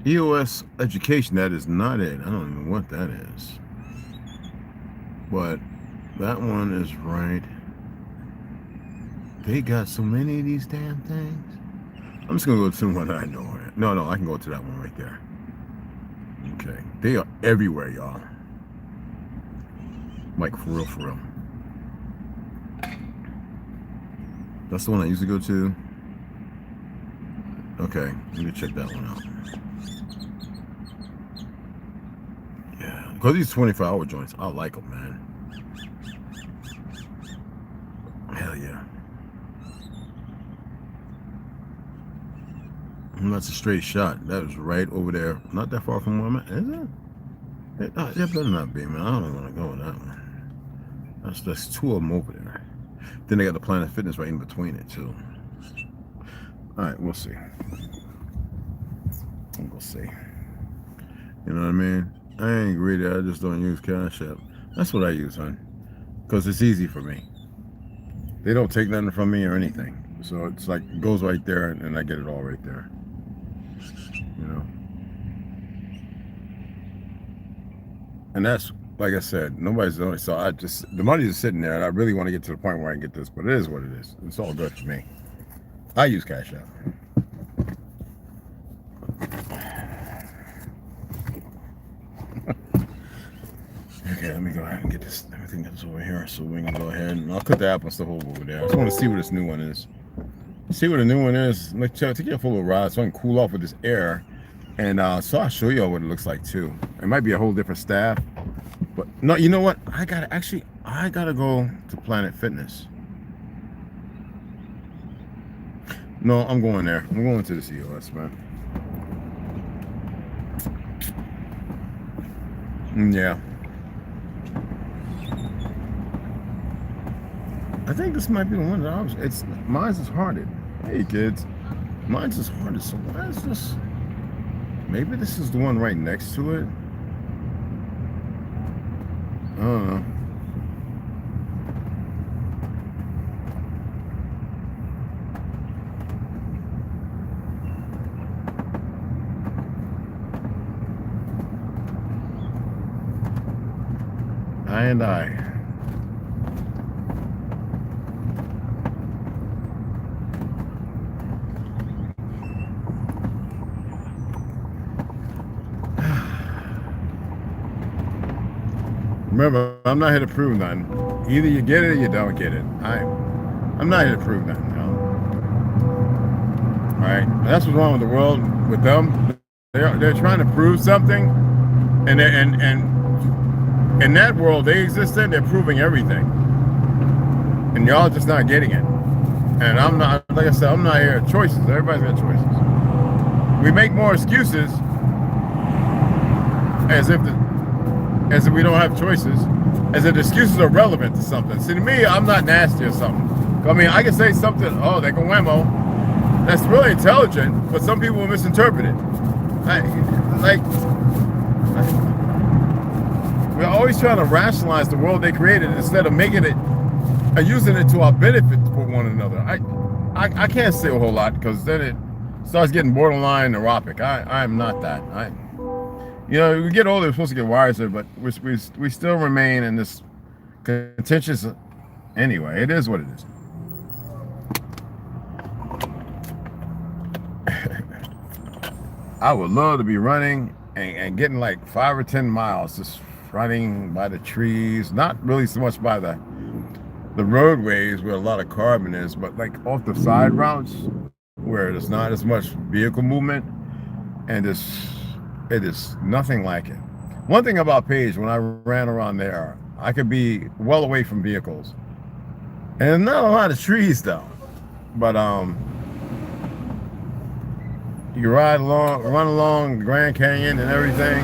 EOS education, that is not it. I don't even know what that is. But that one is right. They got so many of these damn things. I'm just gonna go to the one that I know. No, I can go to that one right there. Okay. They are everywhere, y'all. Like for real, for real. That's the one I used to go to. Okay, let me check that one out. Yeah, because these 24-hour joints, I like them, man. Hell yeah. And that's a straight shot. That was right over there. Not that far from where I'm at, is it? That better not be, man. I don't want to go with that one. That's two of them over there. Then they got the Planet Fitness right in between it, too. All right, we'll see. We'll see. You know what I mean? I ain't greedy. I just don't use Cashapp. That's what I use, hon. Because it's easy for me. They don't take nothing from me or anything. So it's like, it goes right there, and I get it all right there. You know? And that's, like I said, nobody's doing it. So I just, the money's just sitting there, and I really want to get to the point where I can get this, but it is what it is. It's all good for me. I use Cashapp. Okay, let me go ahead and get this everything that's over here so we can go ahead and I'll cut the apple stuff over there. I just want to see what this new one is. See what the new one is. Let's take it for a little ride so I can cool off with this air. And so I'll show y'all what it looks like too. It might be a whole different staff. But no, you know what? I gotta go to Planet Fitness. No, I'm going there. I'm going to the COS, man. Yeah. I think this might be the one that I was. Mine's is hearted. Hey kids, mine's is hearted. So why is this? Maybe this is the one right next to it. I don't know. I. Remember, I'm not here to prove nothing. Either you get it or you don't get it. I'm not here to prove nothing. No. All right, and that's what's wrong with the world. With them, they're trying to prove something, and in that world they exist in, they're proving everything, and y'all just not getting it. And I'm not, like I said, I'm not here. Choices. Everybody's got choices. We make more excuses as if we don't have choices, as if excuses are relevant to something. See, to me, I'm not nasty or something. I mean, I can say something, oh, they can whammo. That's really intelligent, but some people will misinterpret it. We're always trying to rationalize the world they created instead of making it and using it to our benefit for one another. I can't say a whole lot because then it starts getting borderline neurotic. I'm not that. You know, we get older, we're supposed to get wiser, but we still remain in this contentious. Anyway, it is what it is. I would love to be running and getting like 5 or 10 miles, just running by the trees, not really so much by the roadways where a lot of carbon is, but like off the side routes where there's not as much vehicle movement, and it is nothing like it. One thing about Page, when I ran around there, I could be well away from vehicles, and not a lot of trees though, but you run along Grand Canyon and everything.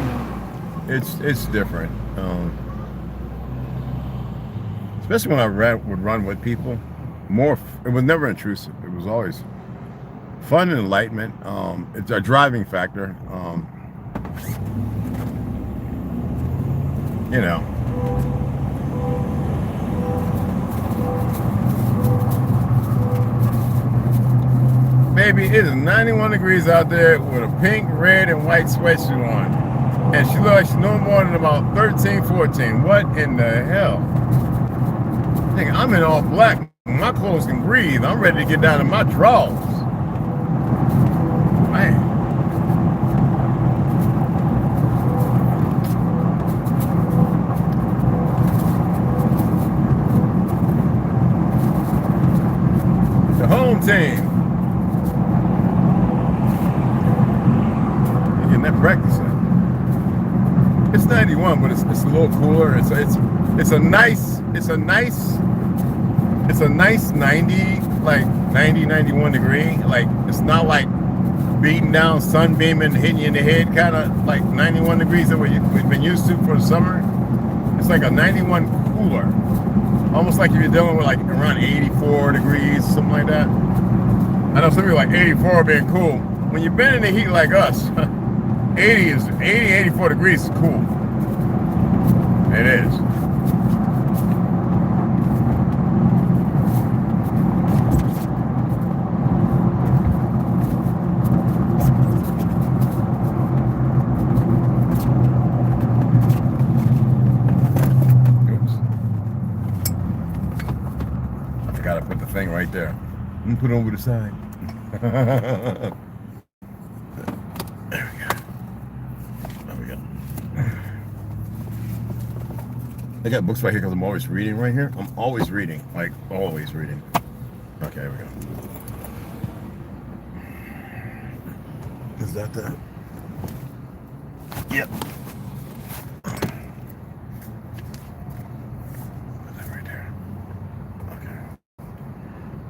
It's different, especially when I would run with people. It was never intrusive. It was always fun and enlightenment. It's a driving factor. You know. Baby, it is 91 degrees out there with a pink, red, and white sweatshirt on. And she looks like she's no more than about 13, 14. What in the hell? Nigga, I'm in all black. My clothes can breathe. I'm ready to get down to my drawers. Man. The home team. Getting that practice in. It's 91, but it's a little cooler. It's a nice 90, like 90, 91 degree. Like it's not like beating down, sunbeaming, hitting you in the head, kind of like 91 degrees that we've been used to for the summer. It's like a 91 cooler. Almost like if you're dealing with like around 84 degrees, something like that. I know some people like 84 being cool. When you've been in the heat like us, 84 degrees is cool. It is. Right there. I'm gonna put it over the side. There we go. I got books right here because I'm always reading right here. I'm always reading, like always reading. Okay, there we go. Is that the? Yep.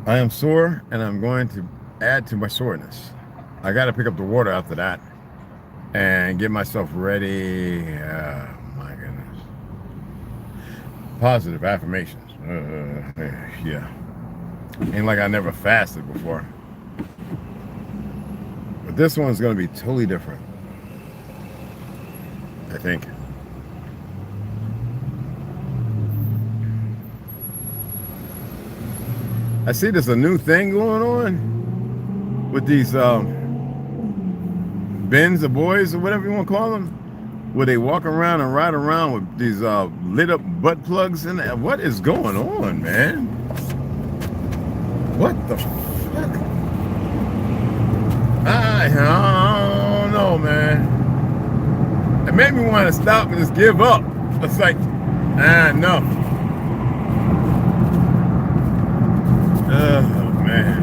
I am sore, and I'm going to add to my soreness. I got to pick up the water after that and get myself ready. My goodness. Positive affirmations. Yeah. Ain't like I never fasted before. But this one's going to be totally different, I think. I see there's a new thing going on with these bins of boys or whatever you want to call them, where they walk around and ride around with these lit up butt plugs in there. What is going on, man? What the fuck? I don't know, man. It made me want to stop and just give up. It's like, no. Oh, man.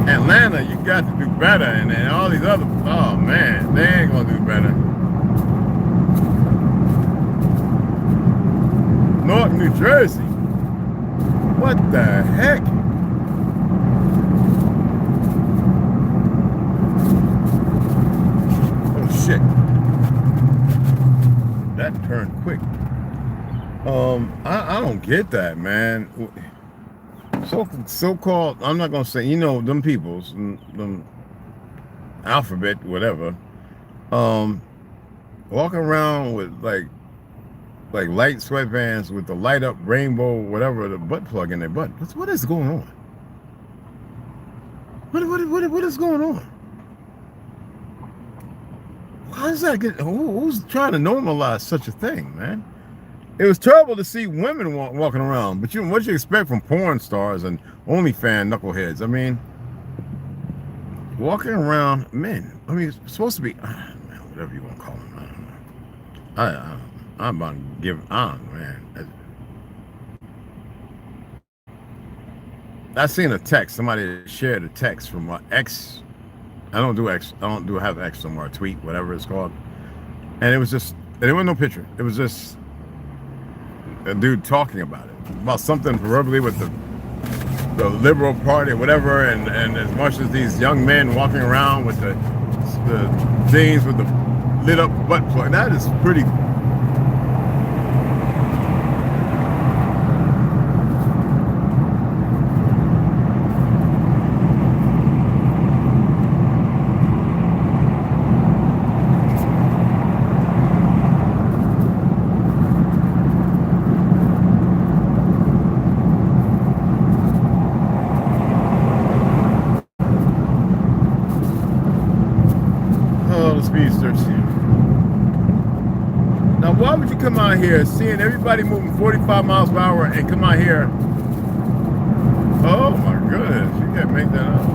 Atlanta, you got to do better. And then all these other, oh, man, they ain't going to do better. North New Jersey. What the heck? Oh, shit. That turned quick. I don't get that, man. So-called, I'm not gonna say, you know, them peoples, them alphabet, whatever, walking around with like light sweatbands with the light up rainbow, whatever, the butt plug in their butt. What is going on? What is going on? How does that get? Who's trying to normalize such a thing, man? It was terrible to see women walking around, but what do you expect from porn stars and OnlyFans knuckleheads? I mean, walking around, men. I mean, it's supposed to be, man, whatever you want to call them. I don't know. I'm about to give on, man. I seen a text. Somebody shared a text from my ex. I don't have X somewhere. A tweet, whatever it's called. And it was just, there was no picture. It was just a dude talking about it, about something probably with the Liberal Party or whatever, and as much as these young men walking around with the jeans with the lit up butt plug, that is pretty. the speedsters. Now, why would you come out here seeing everybody moving 45 miles per hour and come out here? Oh my goodness, you can't make that up.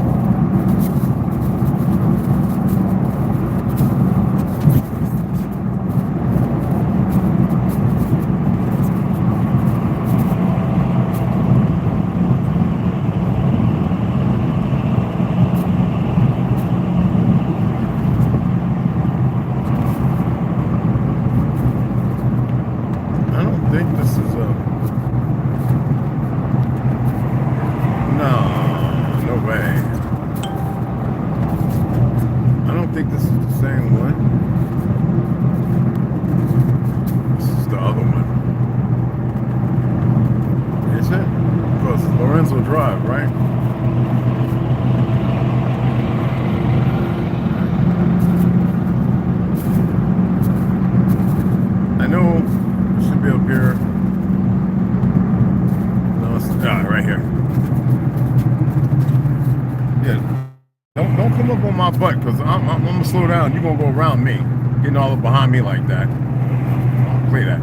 Butt, because I'm gonna slow down. You're gonna go around me, getting all up behind me like that. Play that.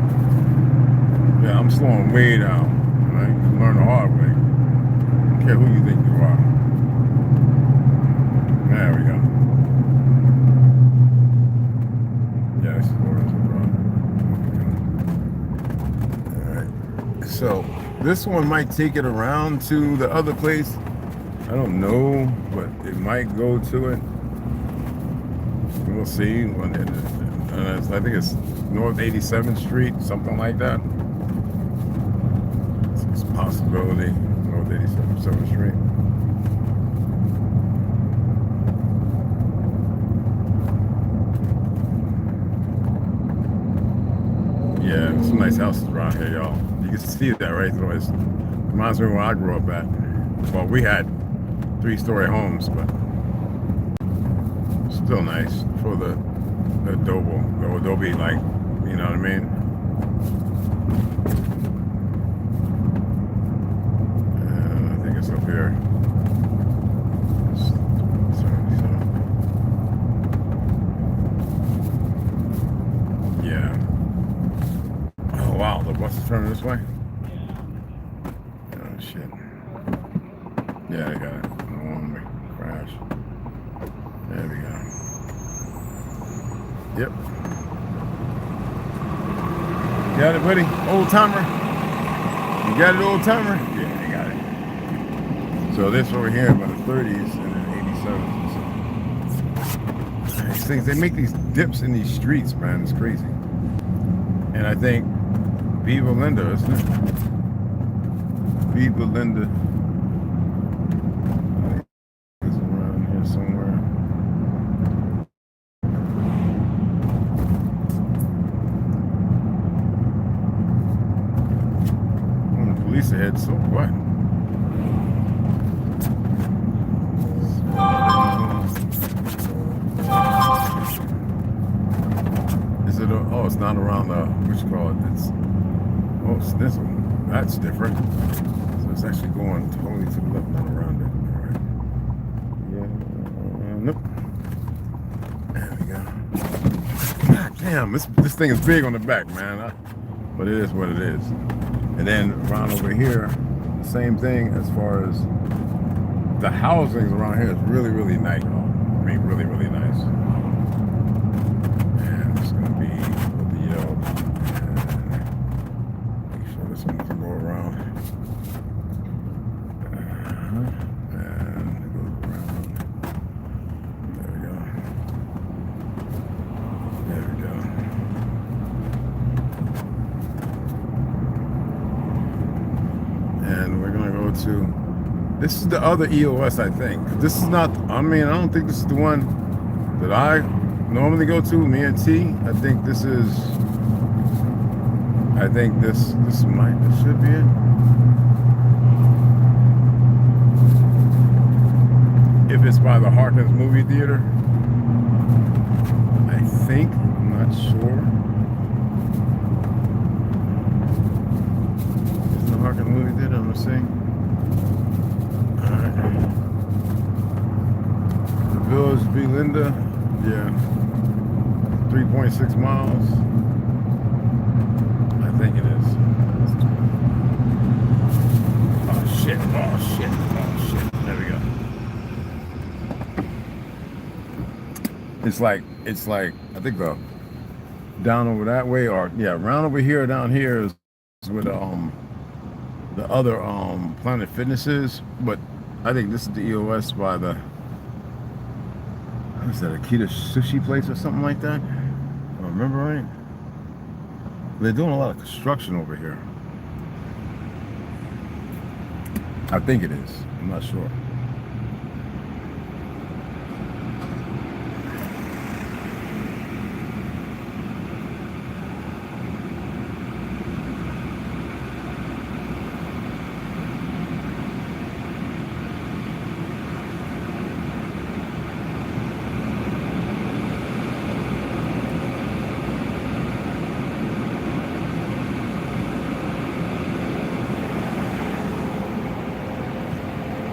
Yeah, I'm slowing way down. Right? You learn the hard way. Don't care who you think you are. There we go. Yeah, this is Lorenzo Drive. All right. So this one might take it around to the other place. I don't know, but it might go to it. We'll see. I think it's North 87th Street, something like that. It's a possibility. North 87th Street. Yeah, there's some nice houses around here, y'all. You can see that, right? So it reminds me of where I grew up at. Well, we had 3-story homes, but still nice for the adobe, like, you know what I mean? I think it's up here. Yeah. Oh wow, the bus is turning this way? Oh shit. Yeah, I got it. I don't want to make it crash. There we go. Yep. Got it, buddy? Old timer? You got it, old timer? Yeah, I got it. So this over here by the 30s and then 87s. These things, they make these dips in these streets, man. It's crazy. And I think Viva Linda, isn't it? Viva Linda. Ahead, so what? Is it? Oh, it's not around the. What you call it? It's. Oh, Snizzle. That's different. So it's actually going totally to the left, not around it. All right. Yeah. Nope. There we go. God damn, this thing is big on the back, man. But it is what it is. And then around over here, the same thing as far as the housing around here is really, really nice. I mean, really, really nice. And it's going to be with the yellow. Make sure this one doesn't go around. And it goes around. There we go. There we go. And we're gonna go to, this is the other EOS, I think. This is not, I mean, I don't think this is the one that I normally go to, me and T. I think this is, this should be it. If it's by the Harkins movie theater, I think, I'm not sure. Harkins movie theater, I'm gonna say. Alright. The Village B. Linda, yeah. 3.6 miles. I think it is. Oh shit, oh shit, oh shit. There we go. It's like, I think down over that way, or yeah, around over here, down here is where the other Planet Fitness is, but I think this is the EOS by the, what is that, Akita sushi place or something like that? If I remember right. They're doing a lot of construction over here. I think it is. I'm not sure.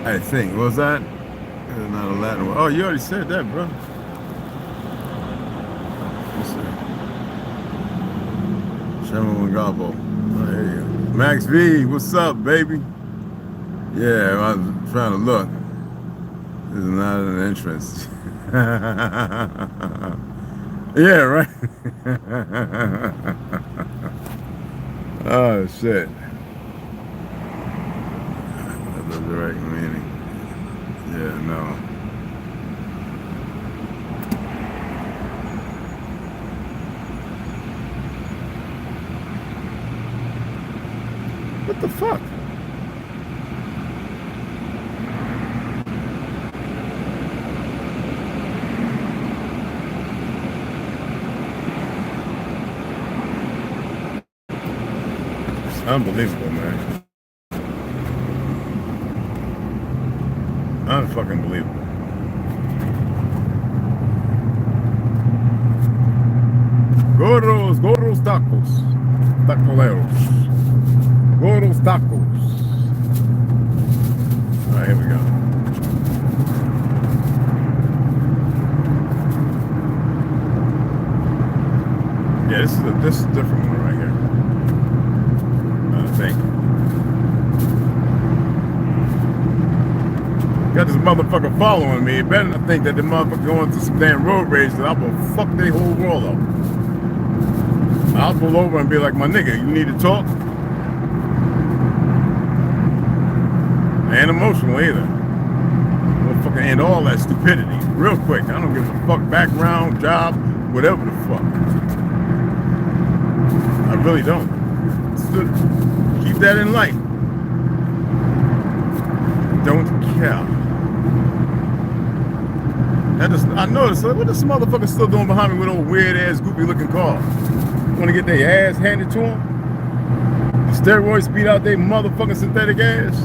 I think. What was that? Not a Latin word. Oh, you already said that, bro. Let's see. Shaman Wangabo. Oh, there you go. Max V, what's up, baby? Yeah, I was trying to look. This is not an entrance. Yeah, right. Oh, shit. The direct meaning. Yeah, no. What the fuck? It's unbelievable, man. Unfucking believable. Gordos tacos. Tacoleros. Gordos tacos. Alright, here we go. Yeah, this is a different one right here. I think. Got this motherfucker following me. It better not think that the motherfucker going through some damn road rage that I'm gonna fuck their whole world up. I'll pull over and be like, my nigga, you need to talk? I ain't emotional either. I'll fucking end all that stupidity real quick. I don't give a fuck background, job, whatever the fuck. I really don't. So keep that in light. Don't care. I noticed, what this motherfucker still doing behind me with old weird ass goopy looking car? Want to get their ass handed to them? The steroids beat out their motherfucking synthetic ass?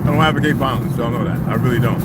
I don't advocate violence, y'all know that. I really don't.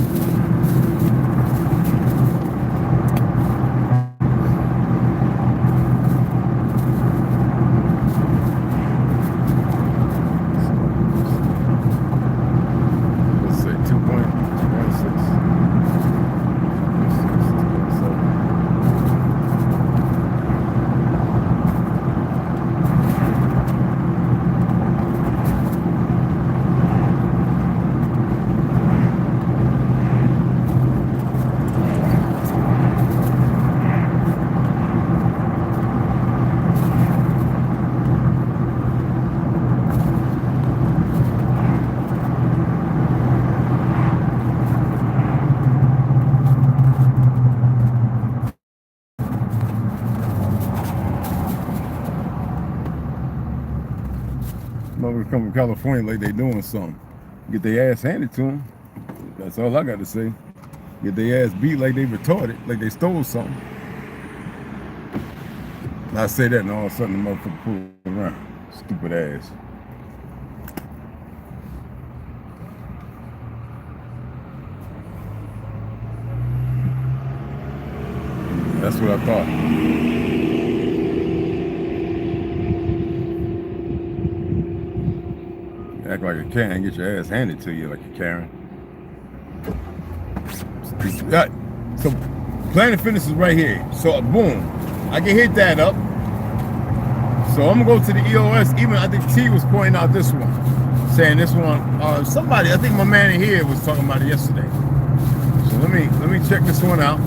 Motherfuckers come from California like they doing something. Get their ass handed to them. That's all I got to say. Get their ass beat like they retarded, like they stole something. I say that and all of a sudden the motherfucker pull around. Stupid ass. That's what I thought. Act like a Karen, get your ass handed to you like a Karen. So Planet Fitness is right here. So boom, I can hit that up. So I'm gonna go to the EOS. Even I think T was pointing out this one, saying this one. Somebody, I think my man in here was talking about it yesterday. So let me check this one out.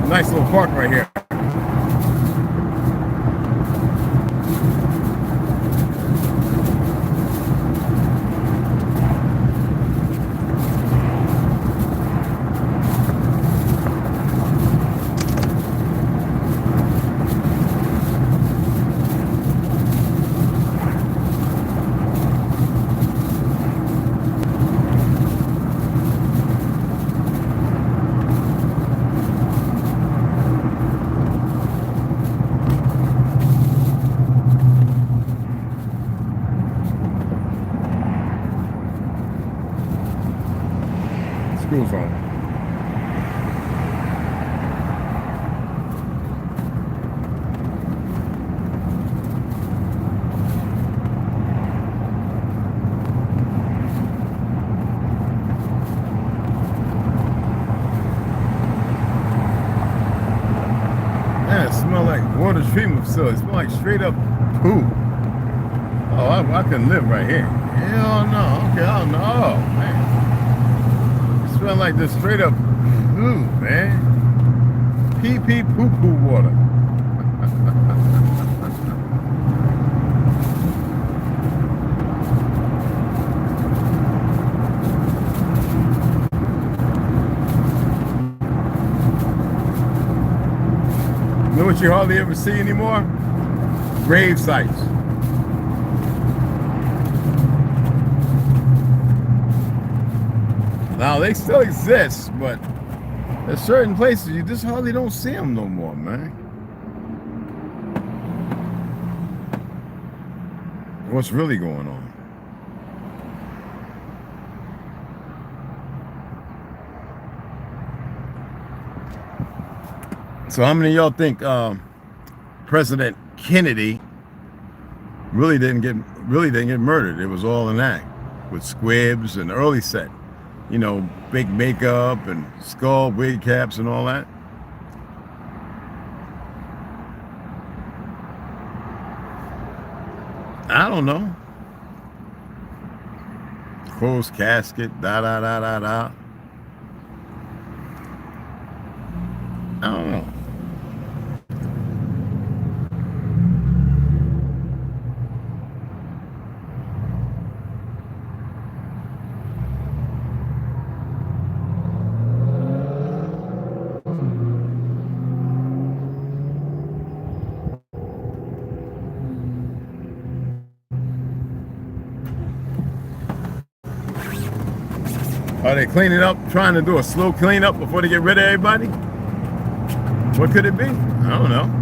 Nice little park right here. School zone. Man, it smells like water treatment facility. It smells like straight up poop. Oh, I can live right here. Hell no. Okay, oh no, man. Smell like this straight up poo, man. Pee pee poo poo water. You know what you hardly ever see anymore? Grave sites. Now they still exist, but there's certain places you just hardly don't see them no more, man. What's really going on? So how many of y'all think President Kennedy really didn't get murdered? It was all an act with squibs and early set. You know, big makeup and skull wig caps and all that. I don't know. Closed casket, da da da da da. I don't know. Are they cleaning up, trying to do a slow cleanup before they get rid of everybody? What could it be? I don't know.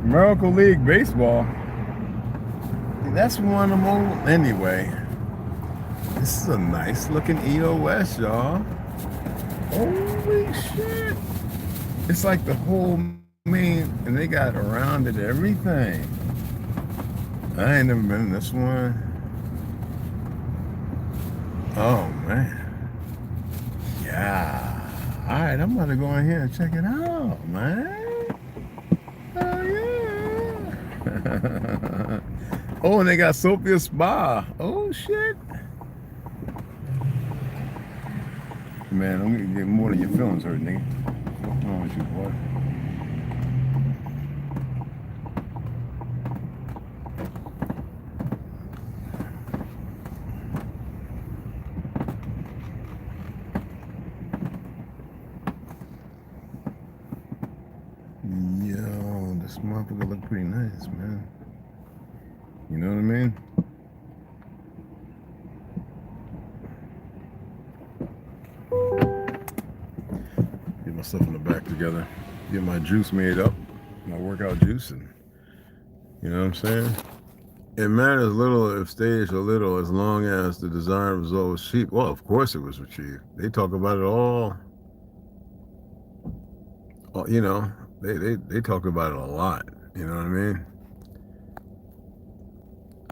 American League Baseball. That's one of them old. Anyway, this is a nice looking EOS, y'all. Holy shit. It's like the whole main, and they got around it everything. I ain't never been in this one. Oh, man. Yeah. All right, I'm about to go in here and check it out, man. Oh, yeah. Oh, and they got Sophia Spa. Oh, shit. Man, I'm gonna get more than your feelings hurt, nigga. What's wrong with you, boy? Yo, this motherfucker look pretty nice, man. You know what I mean? Get myself in the back together. Get my juice made up. My workout juice. And you know what I'm saying? It matters little if staged or little as long as the desired result was achieved. Well, of course it was achieved. They talk about it all. You know, they talk about it a lot. You know what I mean?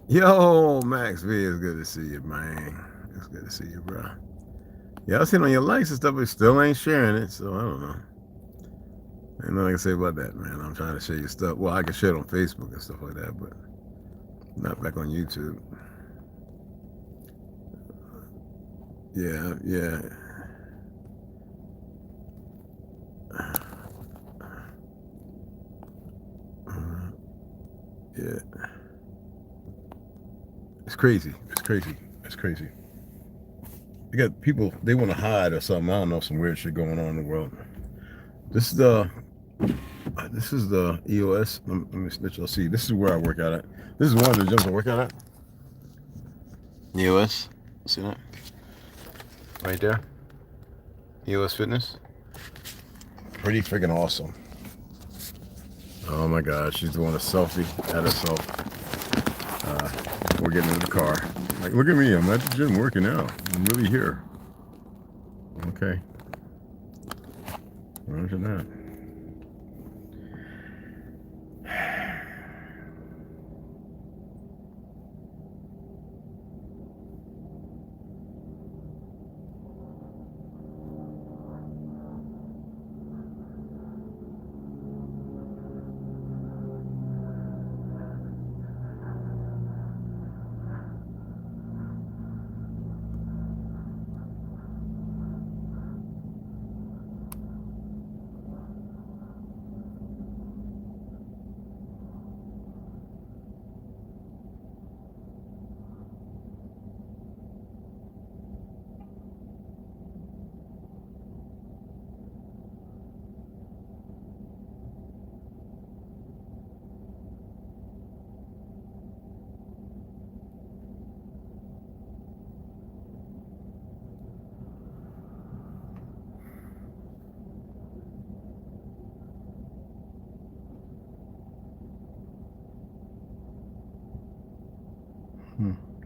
Yo, Max V, it's good to see you, man. It's good to see you, bro. Yeah, I was hitting on your likes and stuff, but still ain't sharing it, so I don't know. Ain't nothing I can say about that, man. I'm trying to share your stuff. Well, I can share it on Facebook and stuff like that, but not back on YouTube. Yeah, yeah. Yeah. It's crazy. It's crazy. It's crazy. You got people, they want to hide or something. I don't know, some weird shit going on in the world. This is the EOS. Let me let y'all see. This is where I work out at. This is one of the gyms I work out at. EOS. See that? Right there. EOS Fitness. Pretty freaking awesome. Oh my God, she's doing a selfie at herself. We're getting in the car. Like, look at me, I'm at the gym working out. I'm really here. Okay. Roger that.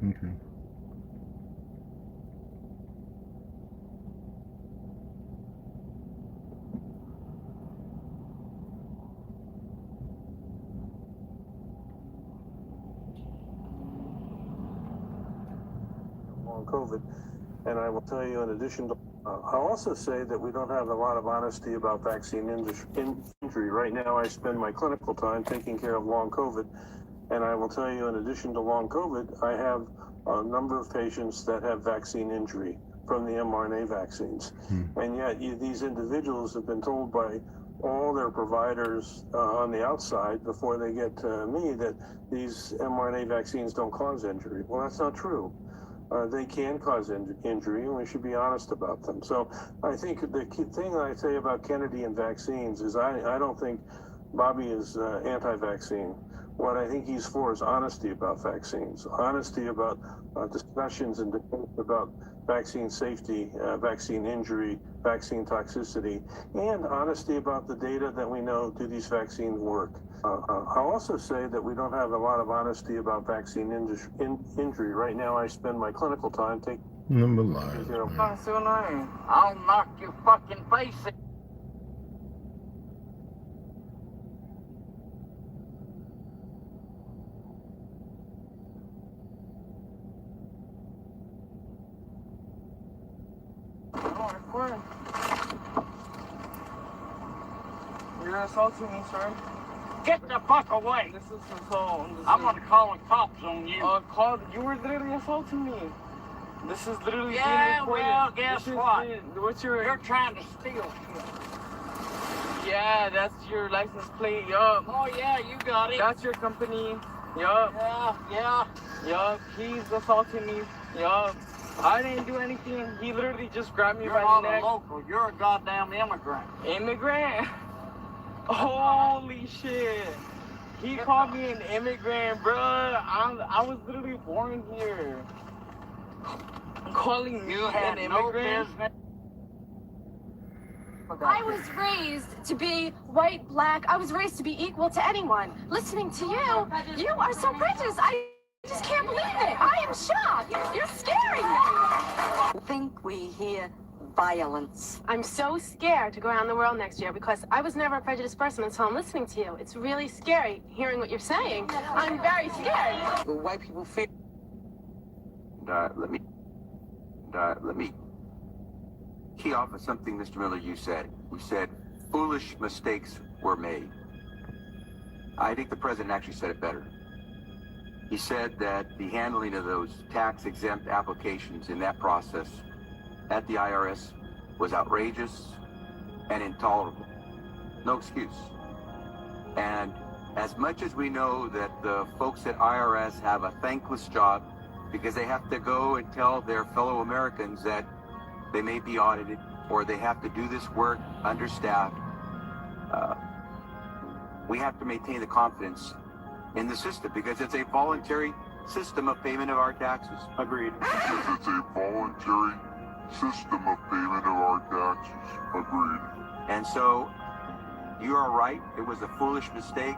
Okay. On COVID, and I will tell you, in addition to, I'll also say that we don't have a lot of honesty about vaccine injury. Right now, I spend my clinical time taking care of long COVID, and I will tell you, in addition to long COVID, I have a number of patients that have vaccine injury from the mRNA vaccines. And yet these individuals have been told by all their providers on the outside before they get to me that these mRNA vaccines don't cause injury. Well, that's not true. They can cause injury, and we should be honest about them. So I think the key thing I say about Kennedy and vaccines is I don't think Bobby is anti-vaccine. What I think he's for is honesty about vaccines, honesty about discussions and debates about vaccine safety, vaccine injury, vaccine toxicity, and honesty about the data that we know, do these vaccines work? I'll also say that we don't have a lot of honesty about vaccine injury. Right now, I spend my clinical time taking Number lies. Oh, so annoying. I'll knock your fucking face in. You're assaulting me, sir. Get the fuck away. This is assault. I'm gonna call the cops on you. You were literally assaulting me. This is literally Yeah, being recorded. well, guess what? What's your... You're trying to steal shit. Yeah, that's your license plate. Yup. Oh yeah, you got it. That's your company. Yup. Yeah. Yup. He's assaulting me. Yup. I didn't do anything. He literally just grabbed me You're by not the a neck. local. You're a goddamn immigrant. Immigrant? Holy shit. He called me an immigrant, bro. I was literally born here. Calling me You had an no immigrant? business. I was raised to be white, black. I was raised to be equal to anyone. Listening to you, you are so prejudiced. I just can't believe it. I am shocked. You're scaring me. I think we hear violence. I'm so scared to go around the world next year because I was never a prejudiced person until I'm listening to you. It's really scary hearing what you're saying. I'm very scared. The white people fear. Let me key off of something, Mr. Miller, you said. You said foolish mistakes were made. I think the president actually said it better. He said that the handling of those tax-exempt applications in that process at the IRS was outrageous and intolerable. No excuse. And as much as we know that the folks at IRS have a thankless job because they have to go and tell their fellow Americans that they may be audited or they have to do this work understaffed, we have to maintain the confidence in the system because it's a voluntary system of payment of our taxes. Agreed. Because it's a voluntary system of payment of our taxes. Agreed. And so, you are right, it was a foolish mistake,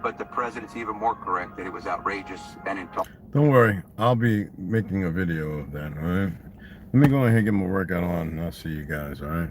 but the president's even more correct that it was outrageous and intolerable. Don't worry, I'll be making a video of that, all right? Let me go ahead and get my workout on, and I'll see you guys, all right?